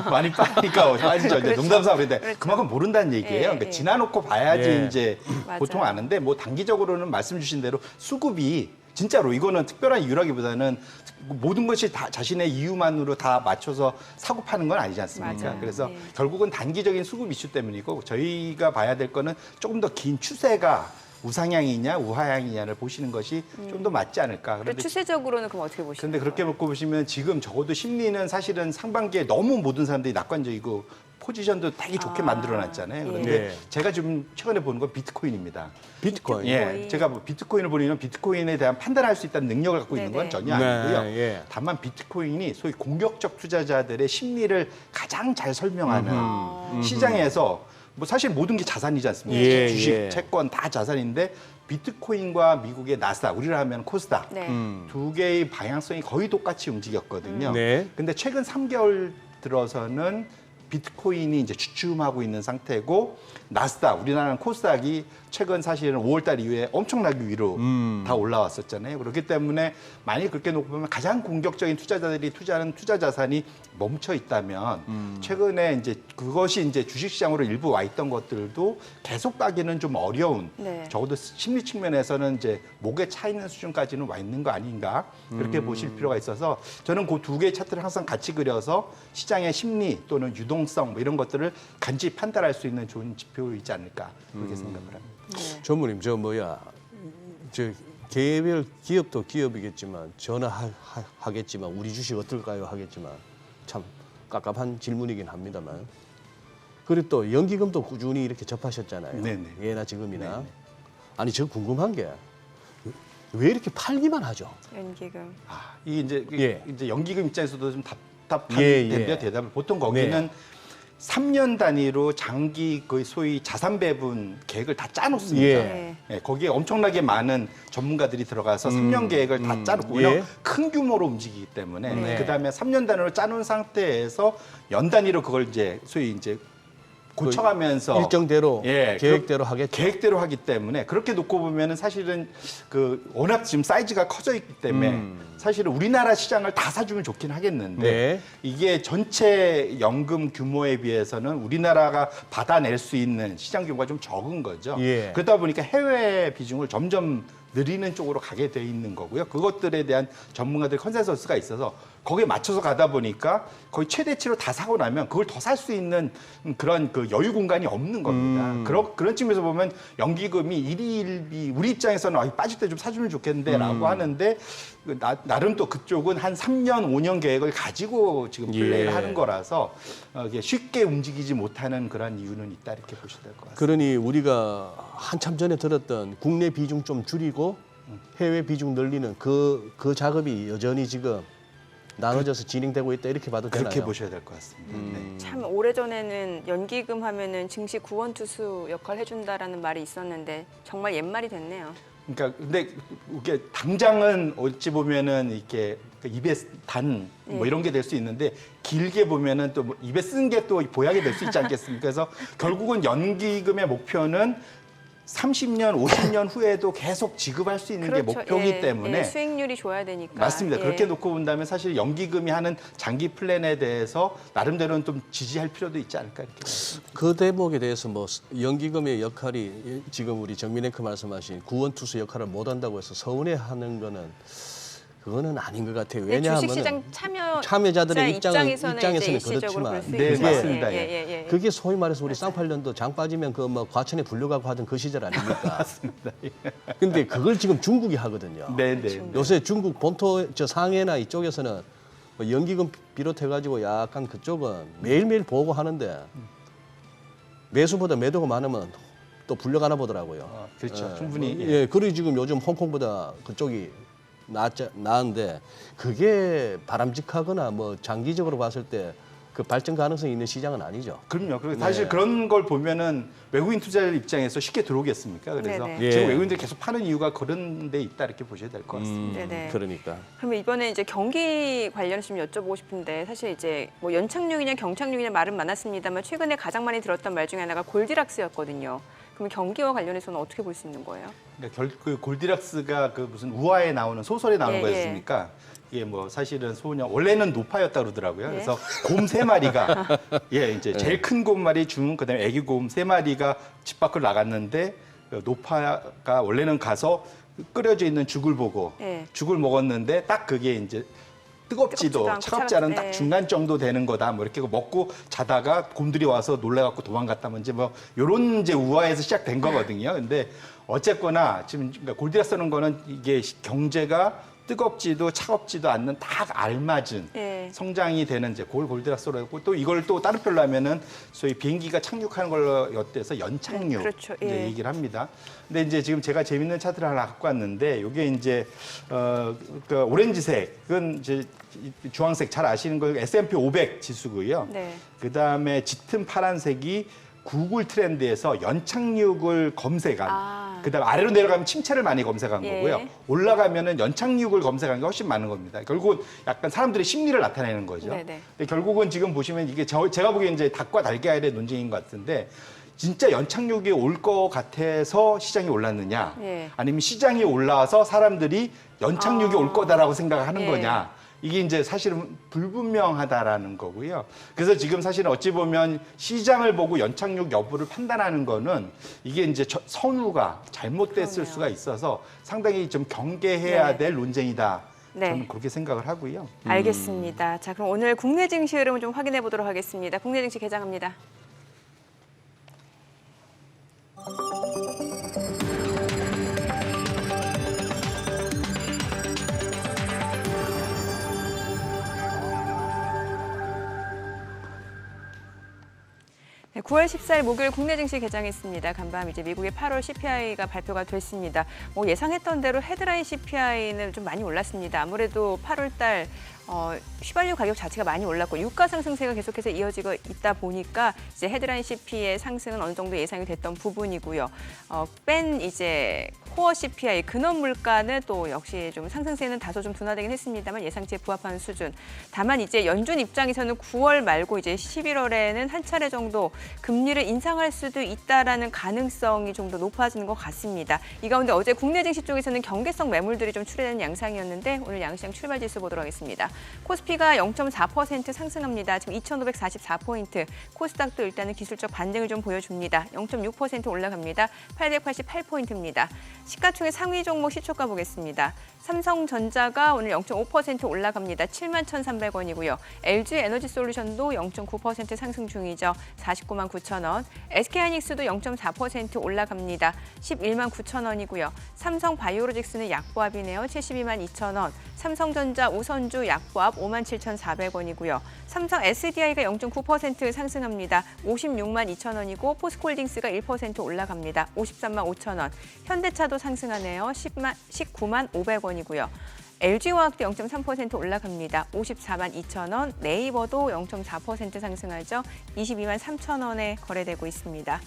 많이 빠니까 빠지죠. 이제 농담삼아 그런데 그렇죠. 그만큼 모른다는 얘기예요. 예, 그러니까 예. 지나놓고 봐야지 예. 이제 맞아요. 보통 아는데 단기적으로는 말씀 주신 대로 수급이 진짜로 이거는 특별한 이유라기보다는 모든 것이 다 자신의 이유만으로 다 맞춰서 사고 파는 건 아니지 않습니까? 맞아요. 그래서 예. 결국은 단기적인 수급 이슈 때문이고 저희가 봐야 될 거는 조금 더 긴 추세가 우상향이냐 우하향이냐를 보시는 것이 좀 더 맞지 않을까. 그리고 추세적으로는 그럼 어떻게 보시나요? 그런데 그렇게 놓고 보시면 지금 적어도 심리는 사실은 상반기에 너무 모든 사람들이 낙관적이고 포지션도 되게 좋게 만들어놨잖아요. 그런데 예. 제가 지금 최근에 보는 건 비트코인입니다. 비트코인. 예, 제가 비트코인을 보면 비트코인에 대한 판단할 수 있다는 능력을 갖고 있는 건 네네. 전혀 아니고요. 네, 예. 다만 비트코인이 소위 공격적 투자자들의 심리를 가장 잘 설명하는 시장에서 사실 모든 게 자산이지 않습니까? 예, 주식, 예. 채권 다 자산인데 비트코인과 미국의 나스닥, 우리로 하면 코스닥 네. 두 개의 방향성이 거의 똑같이 움직였거든요. 네. 근데 최근 3개월 들어서는 비트코인이 이제 주춤하고 있는 상태고 나스닥, 우리나라는 코스닥이 최근 사실은 5월달 이후에 엄청나게 위로 다 올라왔었잖아요. 그렇기 때문에 만약 그렇게 놓고 보면 가장 공격적인 투자자들이 투자하는 투자 자산이 멈춰 있다면 최근에 이제 그것이 이제 주식시장으로 일부 와 있던 것들도 계속 가기는 좀 어려운 네. 적어도 심리 측면에서는 이제 목에 차 있는 수준까지는 와 있는 거 아닌가 그렇게 보실 필요가 있어서 저는 그 두 개의 차트를 항상 같이 그려서 시장의 심리 또는 유동성 뭐 이런 것들을 간지 판단할 수 있는 좋은 지표이지 않을까 그렇게 생각을 합니다. 네. 전무님 저 개별 기업도 기업이겠지만 전화하겠지만 우리 주식 어떨까요 하겠지만 참 깝깝한 질문이긴 합니다만 그리고 또 연기금도 꾸준히 이렇게 접하셨잖아요. 네네. 예나 지금이나. 네네. 아니 저 궁금한 게 왜 이렇게 팔기만 하죠? 연기금. 이 예. 이제 연기금 입장에서도 좀 답답한 예, 데인데요. 예. 대답을 보통 거기는 네. 3년 단위로 장기 그 소위 자산 배분 계획을 다 짜놓습니다. 예. 예, 거기에 엄청나게 많은 전문가들이 들어가서 3년 계획을 다 짜놓고 예. 큰 규모로 움직이기 때문에 네. 그다음에 3년 단위로 짜놓은 상태에서 연 단위로 그걸 이제 소위 이제 고쳐가면서 일정대로 예, 계획대로 하겠죠. 계획대로 하기 때문에 그렇게 놓고 보면은 사실은 그 워낙 지금 사이즈가 커져 있기 때문에 사실은 우리나라 시장을 다 사주면 좋긴 하겠는데 네. 이게 전체 연금 규모에 비해서는 우리나라가 받아낼 수 있는 시장 규모가 좀 적은 거죠. 예. 그러다 보니까 해외 비중을 점점 늘리는 쪽으로 가게 돼 있는 거고요. 그것들에 대한 전문가들 컨센서스가 있어서 거기에 맞춰서 가다 보니까 거의 최대치로 다 사고 나면 그걸 더 살 수 있는 그런 그 여유 공간이 없는 겁니다. 그런 측면에서 보면 연기금이 일희일비 우리 입장에서는 빠질 때 좀 사주면 좋겠는데라고 하는데 나름 또 그쪽은 한 3년, 5년 계획을 가지고 지금 플레이를 예. 하는 거라서 이게 쉽게 움직이지 못하는 그런 이유는 있다 이렇게 보셔야 될 것 같습니다. 그러니 우리가 한참 전에 들었던 국내 비중 좀 줄이고 해외 비중 늘리는 그 작업이 여전히 지금 나눠져서 진행되고 있다 이렇게 봐도 되나요? 그렇게 보셔야 될 것 같습니다. 네. 참 오래전에는 연기금 하면은 증시 구원투수 역할 해준다라는 말이 있었는데 정말 옛말이 됐네요. 그러니까 근데 이게 당장은 어찌 보면은 이렇게 입에 단 뭐 네. 이런 게 될 수 있는데 길게 보면은 또뭐 입에 쓴 게 또 보약이 될 수 있지 않겠습니까? 그래서 결국은 연기금의 목표는 30년, 50년 후에도 계속 지급할 수 있는 게 목표이기 예, 때문에 예, 수익률이 좋아야 되니까. 맞습니다. 예. 그렇게 놓고 본다면 사실 연기금이 하는 장기 플랜에 대해서 나름대로는 좀 지지할 필요도 있지 않을까 이렇게 봅니다. 그 대목에 대해서 뭐 연기금의 역할이 지금 우리 정민 앵커 말씀하신 구원투수 역할을 못 한다고 해서 서운해하는 거는 그거는 아닌 것 같아요. 네, 왜냐하면 주식시장 참여자들의 입장에서는 이제 일시적으로 그렇지만 볼 수 네, 있죠. 맞습니다. 그게 소위 말해서 우리 쌍팔년도 장 빠지면 그 뭐 과천에 불려가고 하던 그 시절 아닙니까? 맞습니다. 근데 그걸 지금 중국이 하거든요. 네, 네. 요새 중국 본토 저 상해나 이쪽에서는 뭐 연기금 비롯해가지고 약간 그쪽은 매일매일 보고 하는데 매수보다 매도가 많으면 또 불려가나 보더라고요. 그렇죠. 예, 충분히. 뭐, 예, 그리고 지금 요즘 홍콩보다 그쪽이 나은데 그게 바람직하거나 뭐 장기적으로 봤을 때 그 발전 가능성이 있는 시장은 아니죠. 그럼요. 그리고 사실 네. 그런 걸 보면은 외국인 투자자 입장에서 쉽게 들어오겠습니까? 그래서 네네. 지금 예. 외국인들이 계속 파는 이유가 그런 데 있다 이렇게 보셔야 될 것 같습니다. 네네. 그러니까. 그러면 이번에 이제 경기 관련해서 좀 여쭤보고 싶은데 사실 이제 뭐 연착륙이냐 경착륙이냐 말은 많았습니다만 최근에 가장 많이 들었던 말 중에 하나가 골디락스였거든요. 그럼 경기와 관련해서는 어떻게 볼 수 있는 거예요? 그러니까 그 골디락스가 그 무슨 우화에 나오는 소설에 나오는 예, 거였습니까? 이게 뭐 사실은 소년 원래는 노파였다 그러더라고요. 예. 그래서 곰 3마리가 예 이제 제일 큰 곰 마리 중 그다음에 애기 곰 3마리가 집 밖으로 나갔는데 그 노파가 원래는 가서 끓여져 있는 죽을 보고 예. 죽을 먹었는데 딱 그게 이제 뜨겁지도 뜨겁지도 않고 차갑지 않은 차갑- 딱 예. 중간 정도 되는 거다. 뭐 이렇게 먹고 자다가 곰들이 와서 놀래갖고 도망갔다면 이제 뭐 요런 이제 우화에서 시작된 거거든요. 근데 어쨌거나 지금 그러니까 골디락스는 거는 이게 경제가 뜨겁지도 차갑지도 않는 딱 알맞은 예. 성장이 되는 이제 골디락스로 했고 또 이걸 또 다른 별로 하면은 소위 비행기가 착륙하는 걸로 엿대서 연착륙 그렇죠. 예. 이제 얘기를 합니다. 근데 이제 지금 제가 재밌는 차트를 하나 갖고 왔는데 이게 이제 그 오렌지색은 이제 주황색 잘 아시는 거 S&P 500 지수고요. 네. 그 다음에 짙은 파란색이 구글 트렌드에서 연착륙을 검색한. 아. 그다음에 아래로 내려가면 침체를 많이 검색한 예. 거고요. 올라가면은 연착륙을 검색한 게 훨씬 많은 겁니다. 결국은 약간 사람들의 심리를 나타내는 거죠. 네네. 근데 결국은 지금 보시면 이게 제가 보기엔 이제 닭과 달걀의 논쟁인 것 같은데 진짜 연착륙이 올 것 같아서 시장이 올랐느냐, 예. 아니면 시장이 올라와서 사람들이 연착륙이 올 거다라고 생각하는 예. 거냐. 이게 이제 사실은 불분명하다라는 거고요. 그래서 지금 사실은 어찌 보면 시장을 보고 연착륙 여부를 판단하는 거는 이게 이제 선우가 잘못됐을 그러네요. 수가 있어서 상당히 좀 경계해야 네. 될 논쟁이다. 네. 저는 그렇게 생각을 하고요. 알겠습니다. 자, 그럼 오늘 국내 증시 흐름을 좀 확인해 보도록 하겠습니다. 국내 증시 개장합니다. 네, 9월 14일 목요일 국내 증시 개장했습니다. 간밤 이제 미국의 8월 CPI가 발표가 됐습니다. 뭐 예상했던 대로 헤드라인 CPI는 좀 많이 올랐습니다. 아무래도 8월 달 휘발유 가격 자체가 많이 올랐고 유가 상승세가 계속해서 이어지고 있다 보니까 이제 헤드라인 CPI의 상승은 어느 정도 예상이 됐던 부분이고요. 뺀 이제 코어 CPI 근원 물가는 또 역시 좀 상승세는 다소 좀 둔화되긴 했습니다만 예상치에 부합하는 수준. 다만 이제 연준 입장에서는 9월 말고 이제 11월에는 한 차례 정도 금리를 인상할 수도 있다라는 가능성이 좀 더 높아지는 것 같습니다. 이 가운데 어제 국내 증시 쪽에서는 경계성 매물들이 좀 출현하는 양상이었는데 오늘 양시장 출발 지수 보도록 하겠습니다. 코스피가 0.4% 상승합니다. 지금 2,544포인트. 코스닥도 일단은 기술적 반등을 좀 보여줍니다. 0.6% 올라갑니다. 888포인트입니다. 시가총액 상위 종목 시초가 보겠습니다. 삼성전자가 오늘 0.5% 올라갑니다. 71,300원이고요. LG에너지솔루션도 0.9% 상승 중이죠. 499만 9천 원. SK하이닉스도 0.4% 올라갑니다. 119만 9천 원이고요. 삼성바이오로직스는 약보합이네요. 72만 2천 원. 삼성전자 우선주 약보합 57,400원이고요. 삼성 SDI가 0.9% 상승합니다. 56만 2천 원이고 포스코홀딩스가 1% 올라갑니다. 53만 5천 원. 현대차도 상승하네요. 19만 500원이고요. LG화학도 0.3% 올라갑니다. 54만 2천 원. 네이버도 0.4% 상승하죠. 22만 3천 원에 거래되고 있습니다.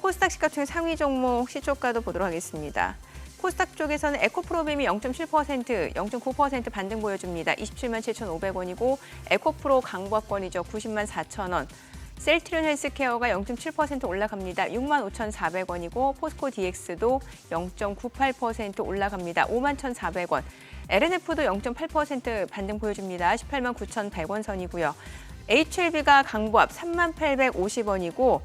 코스닥 시가총액 상위 종목 시초가도 보도록 하겠습니다. 코스닥 쪽에서는 에코프로빔이 0.7%, 0.9% 반등 보여줍니다. 27만 7,500원이고 에코프로 강보합권이죠. 90만 4천 원. 셀트리온 헬스케어가 0.7% 올라갑니다. 6만 5,400원이고 포스코 DX도 0.98% 올라갑니다. 5만 1,400원. LNF도 0.8% 반등 보여줍니다. 18만 9,100원 선이고요. HLB가 강보합 3만 850원이고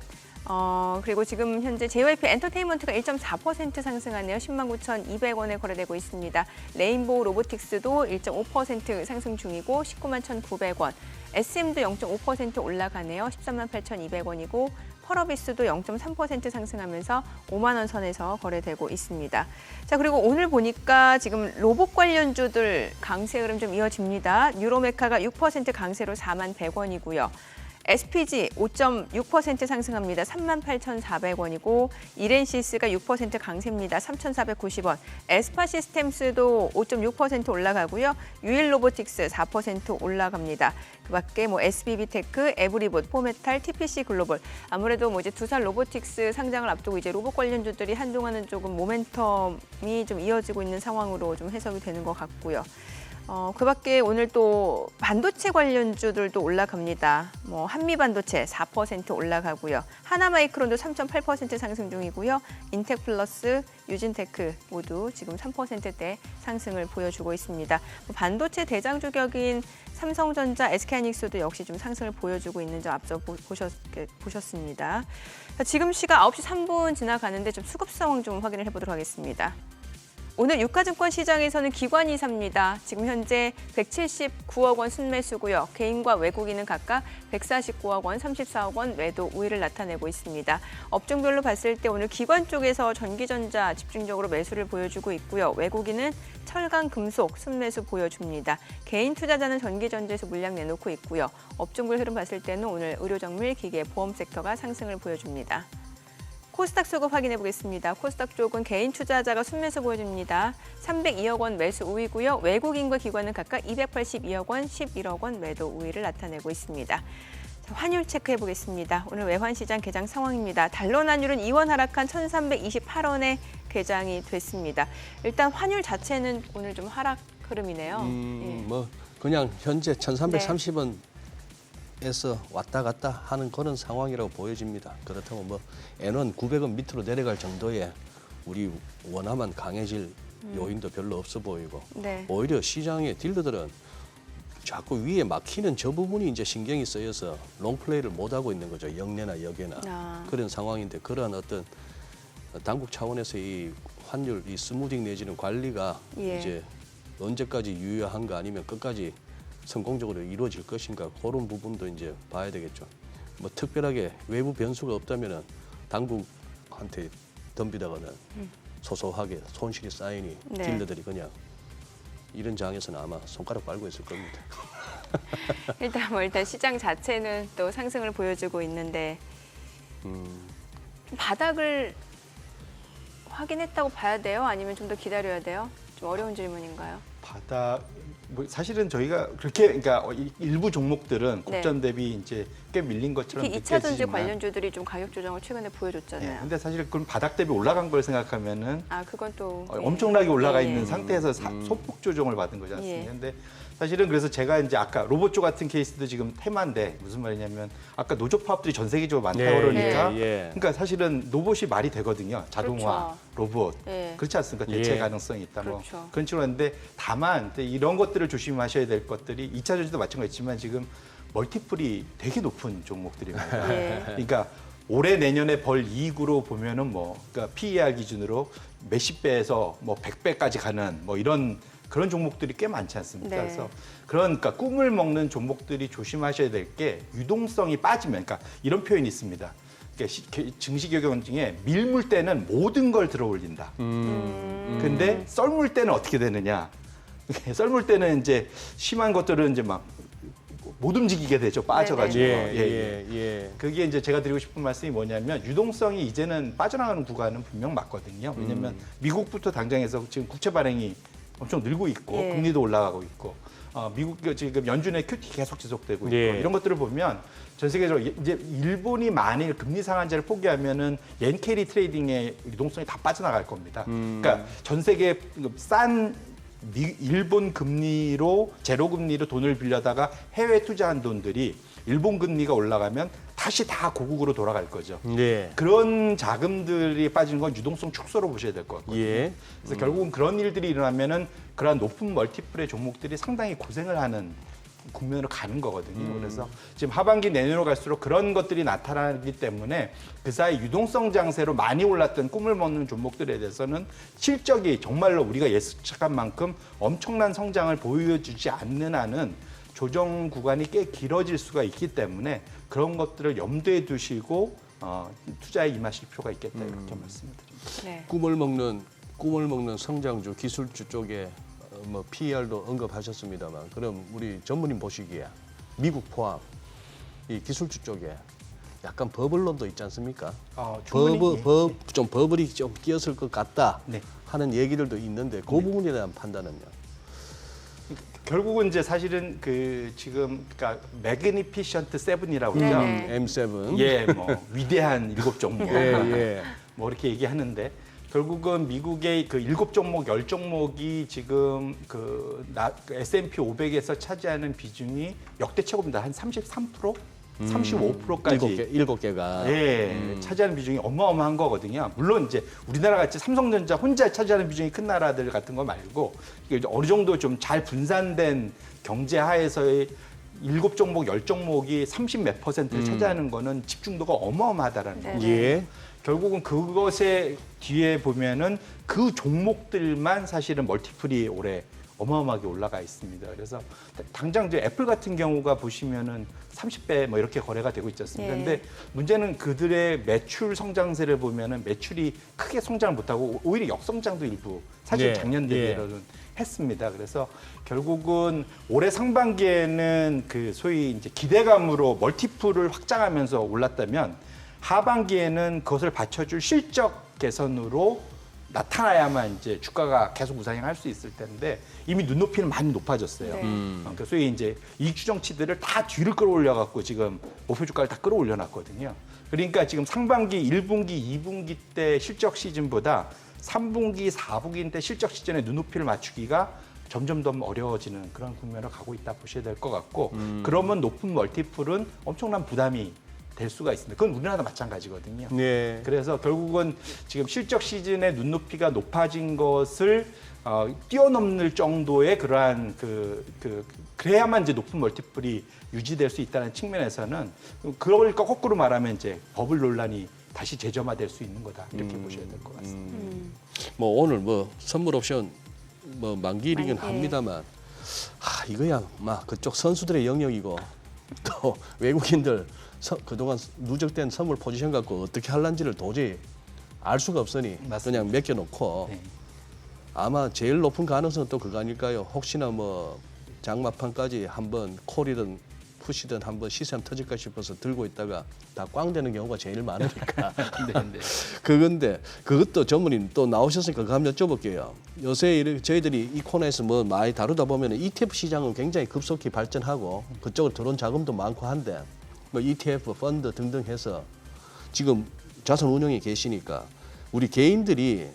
그리고 지금 현재 JYP 엔터테인먼트가 1.4% 상승하네요. 10만 9,200원에 거래되고 있습니다. 레인보우 로보틱스도 1.5% 상승 중이고 19만 1,900원. SM도 0.5% 올라가네요. 13만 8,200원이고 펄어비스도 0.3% 상승하면서 5만 원 선에서 거래되고 있습니다. 자, 그리고 오늘 보니까 지금 로봇 관련주들 강세 흐름 좀 이어집니다. 뉴로메카가 6% 강세로 4만 100원이고요. SPG 5.6% 상승합니다. 3만 8,400원이고 이렌시스가 6% 강세입니다. 3,490원. 에스파 시스템스도 5.6% 올라가고요. 유일로보틱스 4% 올라갑니다. 그밖에 뭐 SBB테크, 에브리봇, 포메탈, TPC 글로벌 아무래도 뭐 이제 두산 로보틱스 상장을 앞두고 이제 로봇 관련주들이 한동안은 조금 모멘텀이 좀 이어지고 있는 상황으로 좀 해석이 되는 것 같고요. 그밖에 오늘 또 반도체 관련주들도 올라갑니다. 뭐 한미반도체 4% 올라가고요. 하나마이크론도 3.8% 상승 중이고요. 인텍플러스, 유진테크 모두 지금 3%대 상승을 보여주고 있습니다. 반도체 대장주격인 삼성전자, SK하이닉스도 역시 좀 상승을 보여주고 있는 점 앞서 보셨습니다. 지금 시각 9시 3분 지나가는데 좀 수급 상황 좀 확인을 해보도록 하겠습니다. 오늘 유가증권 시장에서는 기관이 삽니다. 지금 현재 179억 원 순매수고요. 개인과 외국인은 각각 149억 원, 34억 원 매도 우위를 나타내고 있습니다. 업종별로 봤을 때 오늘 기관 쪽에서 전기전자 집중적으로 매수를 보여주고 있고요. 외국인은 철강, 금속 순매수 보여줍니다. 개인 투자자는 전기전자에서 물량 내놓고 있고요. 업종별 흐름 봤을 때는 오늘 의료정밀, 기계, 보험 섹터가 상승을 보여줍니다. 코스닥 수급 확인해 보겠습니다. 코스닥 쪽은 개인 투자자가 순매수 보여줍니다. 302억 원 매수 우위고요. 외국인과 기관은 각각 282억 원, 11억 원 매도 우위를 나타내고 있습니다. 자, 환율 체크해 보겠습니다. 오늘 외환시장 개장 상황입니다. 달러 환율은 2원 하락한 1,328원에 개장이 됐습니다. 일단 환율 자체는 오늘 좀 하락 흐름이네요. 뭐 그냥 현재 1,330원 에서 왔다 갔다 하는 그런 상황이라고 보여집니다. 그렇다고 뭐 N원 900원 밑으로 내려갈 정도의 우리 원화만 강해질 요인도 별로 없어 보이고 네. 오히려 시장의 딜러들은 자꾸 위에 막히는 저 부분이 이제 신경이 쓰여서 롱플레이를 못 하고 있는 거죠. 역내나 역에나 그런 상황인데 그런 어떤 당국 차원에서 이 환율 이 스무딩 내지는 관리가 이제 언제까지 유효한가 아니면 끝까지 성공적으로 이루어질 것인가 그런 부분도 이제 봐야 되겠죠. 뭐 특별하게 외부 변수가 없다면은 당국한테 덤비다가는 소소하게 손실이 쌓이니 딜러들이 그냥 이런 장에서는 아마 손가락 빨고 있을 겁니다. 일단 시장 자체는 또 상승을 보여주고 있는데 좀 바닥을 확인했다고 봐야 돼요? 아니면 좀 더 기다려야 돼요? 좀 어려운 질문인가요? 바닥 뭐 사실은 저희가 그렇게 그러니까 일부 종목들은 국전 대비 이제 꽤 밀린 것처럼 특히 2차 전지 느껴지지만 관련주들이 좀 가격 조정을 최근에 예, 보여줬잖아요. 근데 사실 그건 바닥 대비 올라간 걸 생각하면은 아, 그건 또 엄청나게 올라가 예, 있는 예. 상태에서 소폭 조정을 받은 거지 않습니까? 예. 근데 사실은 그래서 제가 이제 아까 로봇조 같은 케이스도 지금 테마인데 무슨 말이냐면 아까 노조 파업들이 전 세계적으로 많다고 예, 그러니까 예, 예. 그러니까 사실은 로봇이 말이 되거든요. 자동화, 그렇죠. 로봇. 예. 그렇지 않습니까? 대체 예. 가능성이 있다. 뭐 그렇죠. 그런 식으로 하는데 다만 이런 것들을 조심하셔야 될 것들이 2차 전지도 마찬가지지만 지금 멀티플이 되게 높은 종목들입니다. 예. 그러니까 올해 내년에 벌 이익으로 보면은 뭐 그러니까 PER 기준으로 몇십 배에서 뭐 100배까지 가는 뭐 이런 그런 종목들이 꽤 많지 않습니까? 네. 그래서 그러니까 꿈을 먹는 종목들이 조심하셔야 될 게 유동성이 빠지면 그러니까 이런 표현이 있습니다. 그러니까 증시경영 중에 밀물 때는 모든 걸 들어 올린다. 근데 썰물 때는 어떻게 되느냐? 썰물 때는 이제 심한 것들은 이제 막 못 움직이게 되죠. 빠져가지고. 예. 그게 이제 제가 드리고 싶은 말씀이 뭐냐면 유동성이 이제는 빠져나가는 구간은 분명 맞거든요. 왜냐하면 미국부터 당장해서 지금 국채 발행이 엄청 늘고 있고 예. 금리도 올라가고 있고 미국 지금 연준의 QT 계속 지속되고 있고 예. 이런 것들을 보면 전 세계적으로 이제 일본이 만일 금리 상한제를 포기하면은 옌 캐리 트레이딩의 유동성이 다 빠져나갈 겁니다. 그러니까 전 세계 싼 일본 금리로 제로 금리로 돈을 빌려다가 해외 투자한 돈들이 일본 금리가 올라가면 다시 다 고국으로 돌아갈 거죠. 예. 그런 자금들이 빠지는 건 유동성 축소로 보셔야 될 것 같거든요. 예. 그래서 결국은 그런 일들이 일어나면은 그러한 높은 멀티플의 종목들이 상당히 고생을 하는 국면으로 가는 거거든요. 그래서 지금 하반기 내년으로 갈수록 그런 것들이 나타나기 때문에 그 사이 유동성 장세로 많이 올랐던 꿈을 먹는 종목들에 대해서는 실적이 정말로 우리가 예측한 만큼 엄청난 성장을 보여주지 않는 한은 조정 구간이 꽤 길어질 수가 있기 때문에 그런 것들을 염두에 두시고 투자에 임하실 필요가 있겠다 이렇게 말씀드립니다. 네. 꿈을 먹는 성장주, 기술주 쪽에 뭐 PER도 언급하셨습니다만, 그럼 우리 전무님 보시기에 미국 포함 이 기술주 쪽에 약간 버블론도 있지 않습니까? 충분히, 버블이 좀 끼었을 것 같다 네. 하는 얘기들도 있는데 그 부분에 대한 판단은요? 결국은 이제 사실은 그 지금 그러니까 매그니피션트 세븐이라고 그러죠. 네네. M7. 예, 뭐 위대한 일곱 종목. 예. 뭐 이렇게 얘기하는데 결국은 미국의 그 7종목, 10종목이 지금 그 S&P 500에서 차지하는 비중이 역대 최고입니다. 한 33%? 35%까지 일곱 개가. 예, 차지하는 비중이 어마어마한 거거든요. 물론 이제 우리나라 같이 삼성전자 혼자 차지하는 비중이 큰 나라들 같은 거 말고 이게 어느 정도 좀 잘 분산된 경제 하에서의 7종목, 10종목이 30 몇 %를 차지하는 거는 집중도가 어마어마하다라는 네. 거죠. 예. 결국은 그것의 뒤에 보면은 그 종목들만 사실은 멀티플이 올해 어마어마하게 올라가 있습니다. 그래서 당장 이제 애플 같은 경우가 보시면은 30배 뭐 이렇게 거래가 되고 있지 않습니까? 예. 근데 문제는 그들의 매출 성장세를 보면은 매출이 크게 성장을 못하고 오히려 역성장도 일부 사실 예. 작년 대비로는 했습니다. 그래서 결국은 올해 상반기에는 그 소위 이제 기대감으로 멀티플을 확장하면서 올랐다면 하반기에는 그것을 받쳐줄 실적 개선으로 나타나야만 이제 주가가 계속 우상향할 수 있을 텐데 이미 눈높이는 많이 높아졌어요. 네. 그러니까 소위 이제 이익 추정치들을 다 뒤를 끌어올려 갖고 지금 목표 주가를 다 끌어올려 놨거든요. 그러니까 지금 상반기 1분기, 2분기 때 실적 시즌보다 3분기, 4분기 때 실적 시즌에 눈높이를 맞추기가 점점 더 어려워지는 그런 국면으로 가고 있다 보셔야 될 것 같고 그러면 높은 멀티플은 엄청난 부담이 될 수가 있습니다. 그건 우리나라도 마찬가지거든요. 예. 그래서 결국은 지금 실적 시즌의 눈높이가 높아진 것을 뛰어넘을 정도의 그러한 그래야만 이제 높은 멀티플이 유지될 수 있다는 측면에서는 그걸 거꾸로 말하면 이제 버블 논란이 다시 재점화될 수 있는 거다 이렇게 보셔야 될 것 같습니다. 뭐 오늘 뭐 선물 옵션 뭐 만기이긴 만기. 합니다만, 이거야 막 그쪽 선수들의 영역이고 또 외국인들 그동안 누적된 선물 포지션 갖고 어떻게 할란지를 도저히 알 수가 없으니 맞습니다. 그냥 맡겨놓고 네. 아마 제일 높은 가능성은 또 그거 아닐까요? 혹시나 뭐 장마판까지 한번 콜이든 푸시든 한번 시세면 터질까 싶어서 들고 있다가 다 꽝되는 경우가 제일 많으니까. 네, 네. 그건데 그것도 전문인 또 나오셨으니까 그거 한번 여쭤볼게요. 요새 저희들이 이 코너에서 뭐 많이 다루다 보면 ETF 시장은 굉장히 급속히 발전하고 그쪽으로 들어온 자금도 많고 한데 뭐 ETF, 펀드 등등 해서 지금 자산 운용에 계시니까 우리 개인들이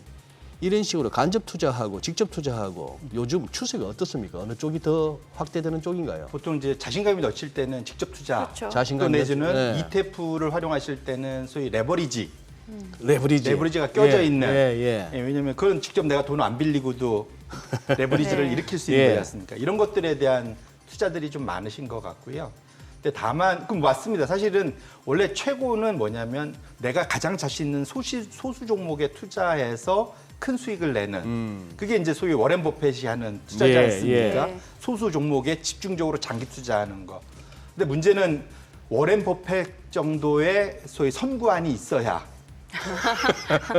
이런 식으로 간접 투자하고 직접 투자하고 요즘 추세가 어떻습니까? 어느 쪽이 더 확대되는 쪽인가요? 보통 이제 자신감이 넘칠 때는 직접 투자, 그렇죠. 자신감 또 내지는 네. ETF를 활용하실 때는 소위 레버리지, 레버리지가 껴져 있는. 예. 예, 왜냐하면 그건 직접 내가 돈을 안 빌리고도 레버리지를 네. 일으킬 수 있는 예. 거지 않습니까? 이런 것들에 대한 투자들이 좀 많으신 것 같고요. 근데 다만 그럼 맞습니다. 사실은 원래 최고는 뭐냐면 내가 가장 자신 있는 소수 종목에 투자해서 큰 수익을 내는 그게 이제 소위 워렌 버핏이 하는 투자지 예, 않습니까? 예. 소수 종목에 집중적으로 장기 투자하는 거. 근데 문제는 워렌 버핏 정도의 소위 선구안이 있어야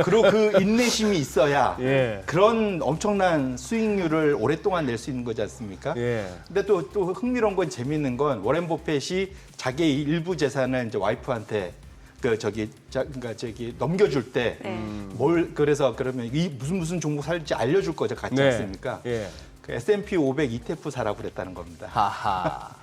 그리고 그 인내심이 있어야 예. 그런 엄청난 수익률을 오랫동안 낼 수 있는 거지 않습니까? 예. 근데 또 흥미로운 건 재미있는 건 워렌 버핏이 자기의 일부 재산을 이제 와이프한테 그러니까 넘겨줄 때 뭘 그래서 그러면 이 무슨 종목 살지 알려줄 거죠 같지 네. 않습니까? 예. 그 S&P 500 ETF 사라고 그랬다는 겁니다. 하하.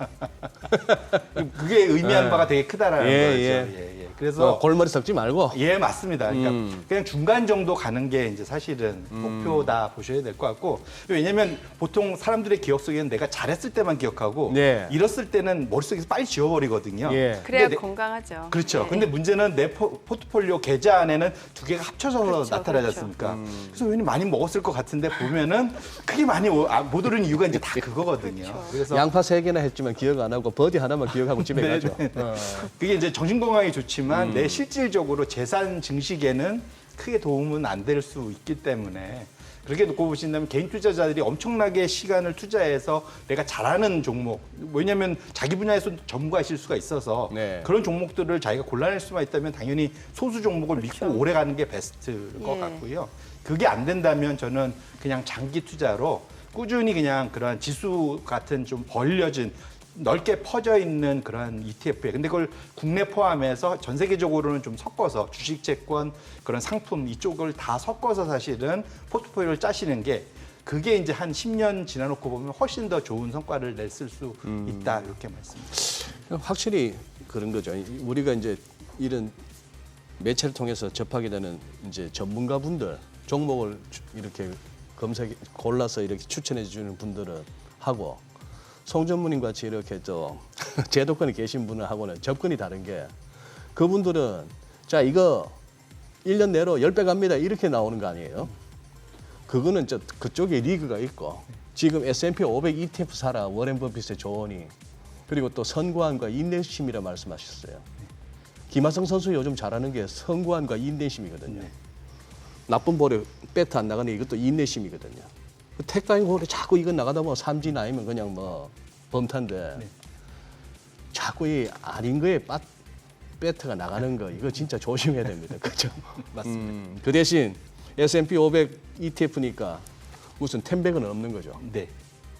그게 의미하는 바가 되게 크다라는 예, 거죠. 예. 그래서 골머리 썩지 말고. 예, 맞습니다. 그러니까 그냥 중간 정도 가는 게 이제 사실은 목표다 보셔야 될 것 같고 왜냐하면 보통 사람들의 기억 속에는 내가 잘했을 때만 기억하고 네. 잃었을 때는 머릿속에서 빨리 지워버리거든요. 예. 그래야 근데 건강하죠. 그렇죠. 네. 근데 문제는 내 포트폴리오 계좌 안에는 두 개가 합쳐서 그렇죠, 나타나지 그렇죠. 않습니까? 그래서 왠지 많이 먹었을 것 같은데 보면은 크게 많이 못 오르는 이유가 이제 다 그거거든요. 그렇죠. 그래서 양파 3개나 했지만 기억 안 하고 버디 하나만 기억하고 집에 네, 가죠. 네, 네. 그게 이제 정신 건강에 좋지만 내 실질적으로 재산 증식에는 크게 도움은 안 될 수 있기 때문에 그렇게 놓고 보신다면 개인 투자자들이 엄청나게 시간을 투자해서 내가 잘하는 종목 왜냐하면 자기 분야에서 전문가이실 수가 있어서 네. 그런 종목들을 자기가 골라낼 수만 있다면 당연히 소수 종목을 믿고 오래 가는 게 베스트일 것 예. 같고요. 그게 안 된다면 저는 그냥 장기 투자로 꾸준히 그냥 그런 지수 같은 좀 벌려진 넓게 퍼져 있는 그런 ETF에 근데 그걸 국내 포함해서 전 세계적으로는 좀 섞어서 주식, 채권, 그런 상품 이쪽을 다 섞어서 사실은 포트폴리오를 짜시는 게 그게 이제 한 10년 지나놓고 보면 훨씬 더 좋은 성과를 냈을 수 있다 이렇게 말씀드립니다. 확실히 그런 거죠. 우리가 이제 이런 매체를 통해서 접하게 되는 이제 전문가분들 종목을 이렇게 골라서 이렇게 추천해 주는 분들은 하고 송 전무님 같이 이렇게 또 제도권에 계신 분하고는 접근이 다른 게 그분들은 자 이거 1년 내로 10배 갑니다 이렇게 나오는 거 아니에요? 그거는 그쪽에 리그가 있고 지금 S&P 500 ETF 사라 워렌 버핏의 조언이 그리고 또 선구안과 인내심이라 말씀하셨어요. 김하성 선수 요즘 잘하는 게 선구안과 인내심이거든요. 나쁜 볼에 배트 안 나가는 이것도 인내심이거든요. 택다잉 볼에 자꾸 이건 나가다 보면 삼진 아니면 그냥 뭐 범탄데 자꾸 이 아닌 거에 배트가 나가는 거 이거 진짜 조심해야 됩니다. 그렇죠? 맞습니다. 그 대신 S&P 500 ETF니까 무슨 10백은 없는 거죠. 네,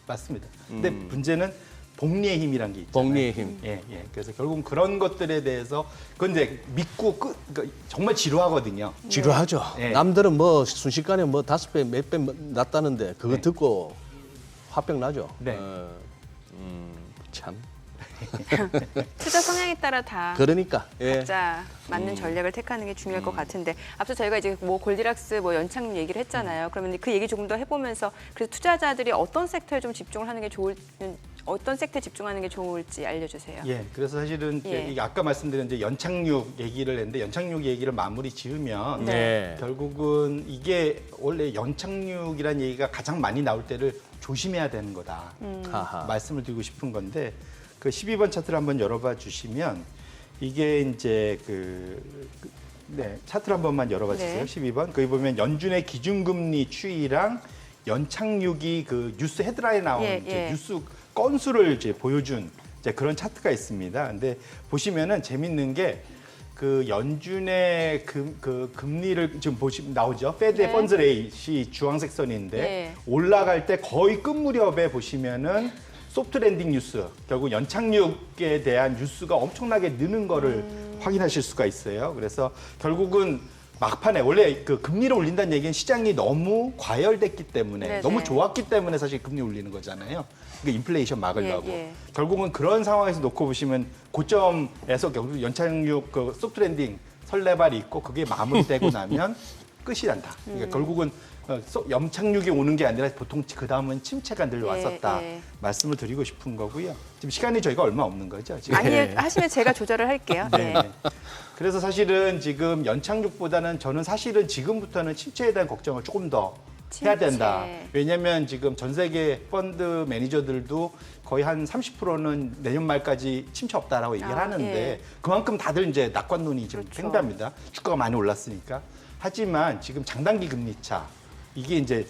맞습니다. 근데 문제는 복리의 힘이란 게 있잖아요. 복리의 힘. 예. 그래서 결국 그런 것들에 대해서 그건 이제 믿고 그러니까 정말 지루하거든요. 지루하죠. 네. 남들은 뭐 순식간에 뭐 5배, 몇 배 났다는데 그거 네. 듣고 화병 나죠. 네. 참. 투자 성향에 따라 다 그러니까. 예. 각자 맞는 전략을 택하는 게 중요할 것 같은데 앞서 저희가 이제 뭐 골디락스 뭐 연착륙 얘기를 했잖아요. 그러면 그 얘기 조금 더 해보면서 그래서 투자자들이 어떤 섹터에 좀 집중을 하는 게 어떤 섹터에 집중하는 게 좋을지 알려주세요. 예, 그래서 사실은 예. 이게 아까 말씀드린 이제 연착륙 얘기를 했는데 연착륙 얘기를 마무리 지으면 네. 결국은 이게 원래 연착륙이라는 얘기가 가장 많이 나올 때를 조심해야 되는 거다. 하하. 말씀을 드리고 싶은 건데 그 12번 차트를 한번 열어봐 주시면 이게 이제 네, 차트를 한 번만 열어봐 주세요. 네. 12번. 거기 보면 연준의 기준금리 추이랑 연착륙이 그 뉴스 헤드라인에 나오는 예, 이제 예. 뉴스 건수를 이제 보여준 이제 그런 차트가 있습니다. 근데 보시면은 재밌는 게 그 연준의 그 금리를 지금 보시면 나오죠. 페드의 네. 펀드 레이트이 주황색 선인데 네. 올라갈 때 거의 끝 무렵에 보시면은 소프트 랜딩 뉴스, 결국 연착륙에 대한 뉴스가 엄청나게 느는 거를 확인하실 수가 있어요. 그래서 결국은 막판에 원래 그 금리를 올린다는 얘기는 시장이 너무 과열됐기 때문에 네네. 너무 좋았기 때문에 사실 금리 올리는 거잖아요. 그 인플레이션 막으려고. 예. 결국은 그런 상황에서 놓고 보시면 고점에서 결국 연착륙 그 소프트 랜딩 설레발이 있고 그게 마무리되고 나면 끝이 난다. 그러니까 결국은 연착륙이 오는 게 아니라 보통 그 다음은 침체가 늘 왔었다. 예. 말씀을 드리고 싶은 거고요. 지금 시간이 저희가 얼마 없는 거죠. 지금. 아니요, 하시면 제가 조절을 할게요. 네. 그래서 사실은 지금 연착륙보다는 저는 사실은 지금부터는 침체에 대한 걱정을 조금 더 해야 된다. 침체. 왜냐하면 지금 전 세계 펀드 매니저들도 거의 한 30%는 내년 말까지 침체 없다라고 얘기를 하는데 예. 그만큼 다들 이제 낙관론이 지금 그렇죠. 팽배합니다. 주가가 많이 올랐으니까. 하지만 지금 장단기 금리 차 이게 이제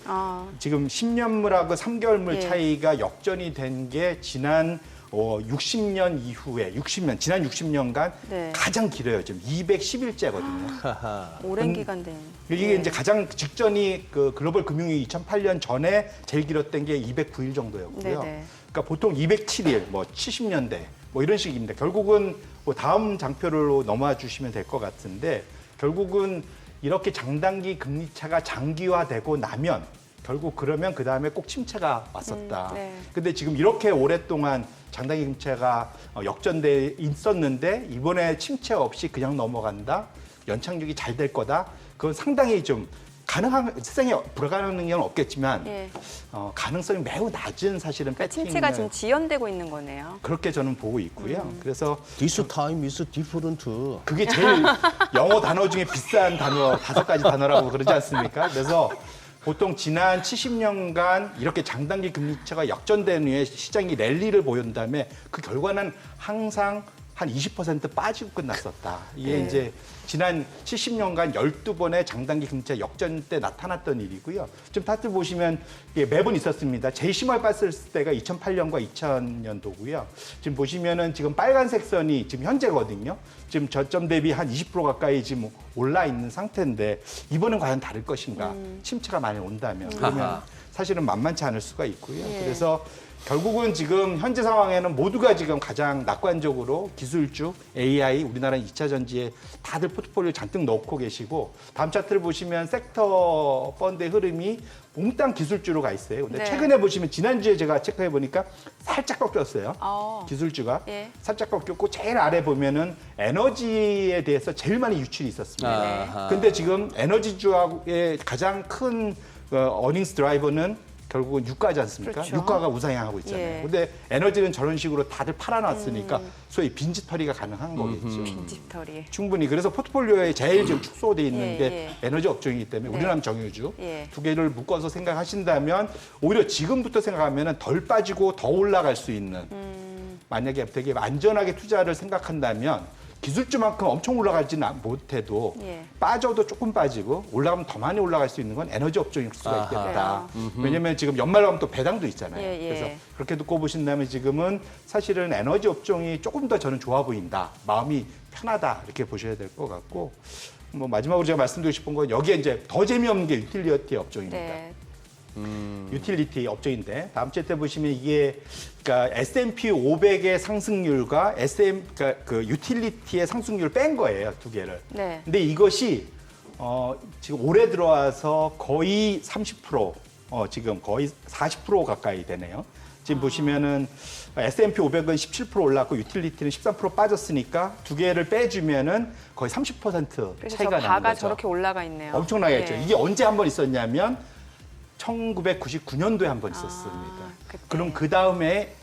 지금 10년물하고 3개월물 예. 차이가 역전이 된 게 지난 60년 이후에 지난 60년간 네. 가장 길어요. 지금 210일째거든요. 하하. 오랜 기간 된. 이게 예. 이제 가장 직전이 그 글로벌 금융위기 2008년 전에 제일 길었던 게 209일 정도였고요. 네네. 그러니까 보통 207일, 뭐 70년대 뭐 이런 식입니다. 결국은 뭐 다음 장표로 넘어와 주시면 될 것 같은데 결국은 이렇게 장단기 금리 차가 장기화되고 나면 결국 그러면 그 다음에 꼭 침체가 왔었다. 네. 근데 지금 이렇게 오랫동안 장단기 금체가 역전돼 있었는데 이번에 침체 없이 그냥 넘어간다. 연착륙이 잘 될 거다. 그건 상당히 좀 가능한 세상에 불가능한 건 없겠지만 예. 가능성이 매우 낮은 사실은 그러니까 패팅을 침체가 지금 지연되고 있는 거네요. 그렇게 저는 보고 있고요. 그래서 This time is different. 그게 제일 영어 단어 중에 비싼 단어 5가지 단어라고 그러지 않습니까? 그래서 보통 지난 70년간 이렇게 장단기 금리차가 역전된 후에 시장이 랠리를 보인 다음에 그 결과는 항상 한 20% 빠지고 끝났었다. 이게 네. 이제 지난 70년간 12번의 장단기 금리차 역전 때 나타났던 일이고요. 좀 다들 보시면 이게 매번 있었습니다. 제일 심하게 빠졌을 때가 2008년과 2000년도고요. 지금 보시면은 지금 빨간색 선이 지금 현재거든요. 지금 저점 대비 한 20% 가까이 지금 올라 있는 상태인데 이번엔 과연 다를 것인가? 침체가 많이 온다면 그러면 하하. 사실은 만만치 않을 수가 있고요. 예. 그래서 결국은 지금 현재 상황에는 모두가 지금 가장 낙관적으로 기술주, AI, 우리나라 2차 전지에 다들 포트폴리오 잔뜩 넣고 계시고 다음 차트를 보시면 섹터 펀드의 흐름이 몽땅 기술주로 가 있어요. 근데 네. 최근에 보시면 지난주에 제가 체크해 보니까 살짝 꺾였어요. 기술주가 예. 살짝 꺾였고 제일 아래 보면은 에너지에 대해서 제일 많이 유출이 있었습니다. 아하. 근데 지금 에너지주의 가장 큰 어닝스 드라이버는 결국은 유가지 않습니까? 그렇죠. 유가가 우상향하고 있잖아요. 예. 근데 에너지는 저런 식으로 다들 팔아놨으니까 소위 빈집털이가 가능한 거겠죠. 빈집털이. 충분히. 그래서 포트폴리오에 제일 지금 축소돼 있는 예, 게 예. 에너지 업종이기 때문에 네. 우리나라 정유주 예. 두 개를 묶어서 생각하신다면 오히려 지금부터 생각하면 덜 빠지고 더 올라갈 수 있는 만약에 되게 안전하게 투자를 생각한다면 기술주만큼 엄청 올라가지는 못해도 예. 빠져도 조금 빠지고 올라가면 더 많이 올라갈 수 있는 건 에너지 업종일 수가 아하. 있겠다. 왜냐하면 지금 연말 가면 또 배당도 있잖아요. 예, 예. 그래서 그렇게 듣고 보신다면 지금은 사실은 에너지 업종이 조금 더 저는 좋아 보인다. 마음이 편하다. 이렇게 보셔야 될 것 같고 뭐 마지막으로 제가 말씀드리고 싶은 건 여기에 이제 더 재미없는 게 유틸리티 업종입니다. 네. 유틸리티 업종인데 다음 차트 보시면 이게 그러니까 S&P 500의 상승률과 그러니까 그 유틸리티의 상승률을 뺀 거예요, 두 개를. 네. 근데 이것이 지금 올해 들어와서 거의 30%, 지금 거의 40% 가까이 되네요. 지금 보시면은 S&P 500은 17% 올랐고 유틸리티는 13% 빠졌으니까 두 개를 빼주면은 거의 30% 그래서 저 차이가 나는 바가 거죠. 저렇게 올라가 있네요. 엄청나게 했죠. 예. 이게 언제 한 번 있었냐면 1999년도에 한 번 있었습니다. 그때. 그럼 그 다음에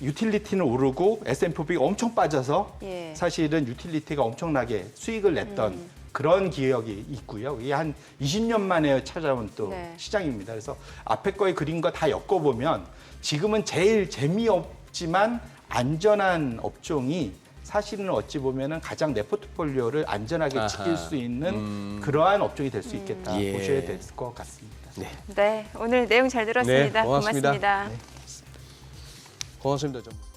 유틸리티는 오르고 S&P 500이 엄청 빠져서 예. 사실은 유틸리티가 엄청나게 수익을 냈던 그런 기억이 있고요. 이게 한 20년 만에 찾아온 또 네. 시장입니다. 그래서 앞에 거의 그린 거 다 엮어보면 지금은 제일 재미없지만 안전한 업종이 사실은 어찌 보면은 가장 내 포트폴리오를 안전하게 아하. 지킬 수 있는 그러한 업종이 될 수 있겠다 예. 보셔야 될 것 같습니다. 네. 네, 오늘 내용 잘 들었습니다. 네, 고맙습니다. 고맙습니다. 고맙습니다. 좀.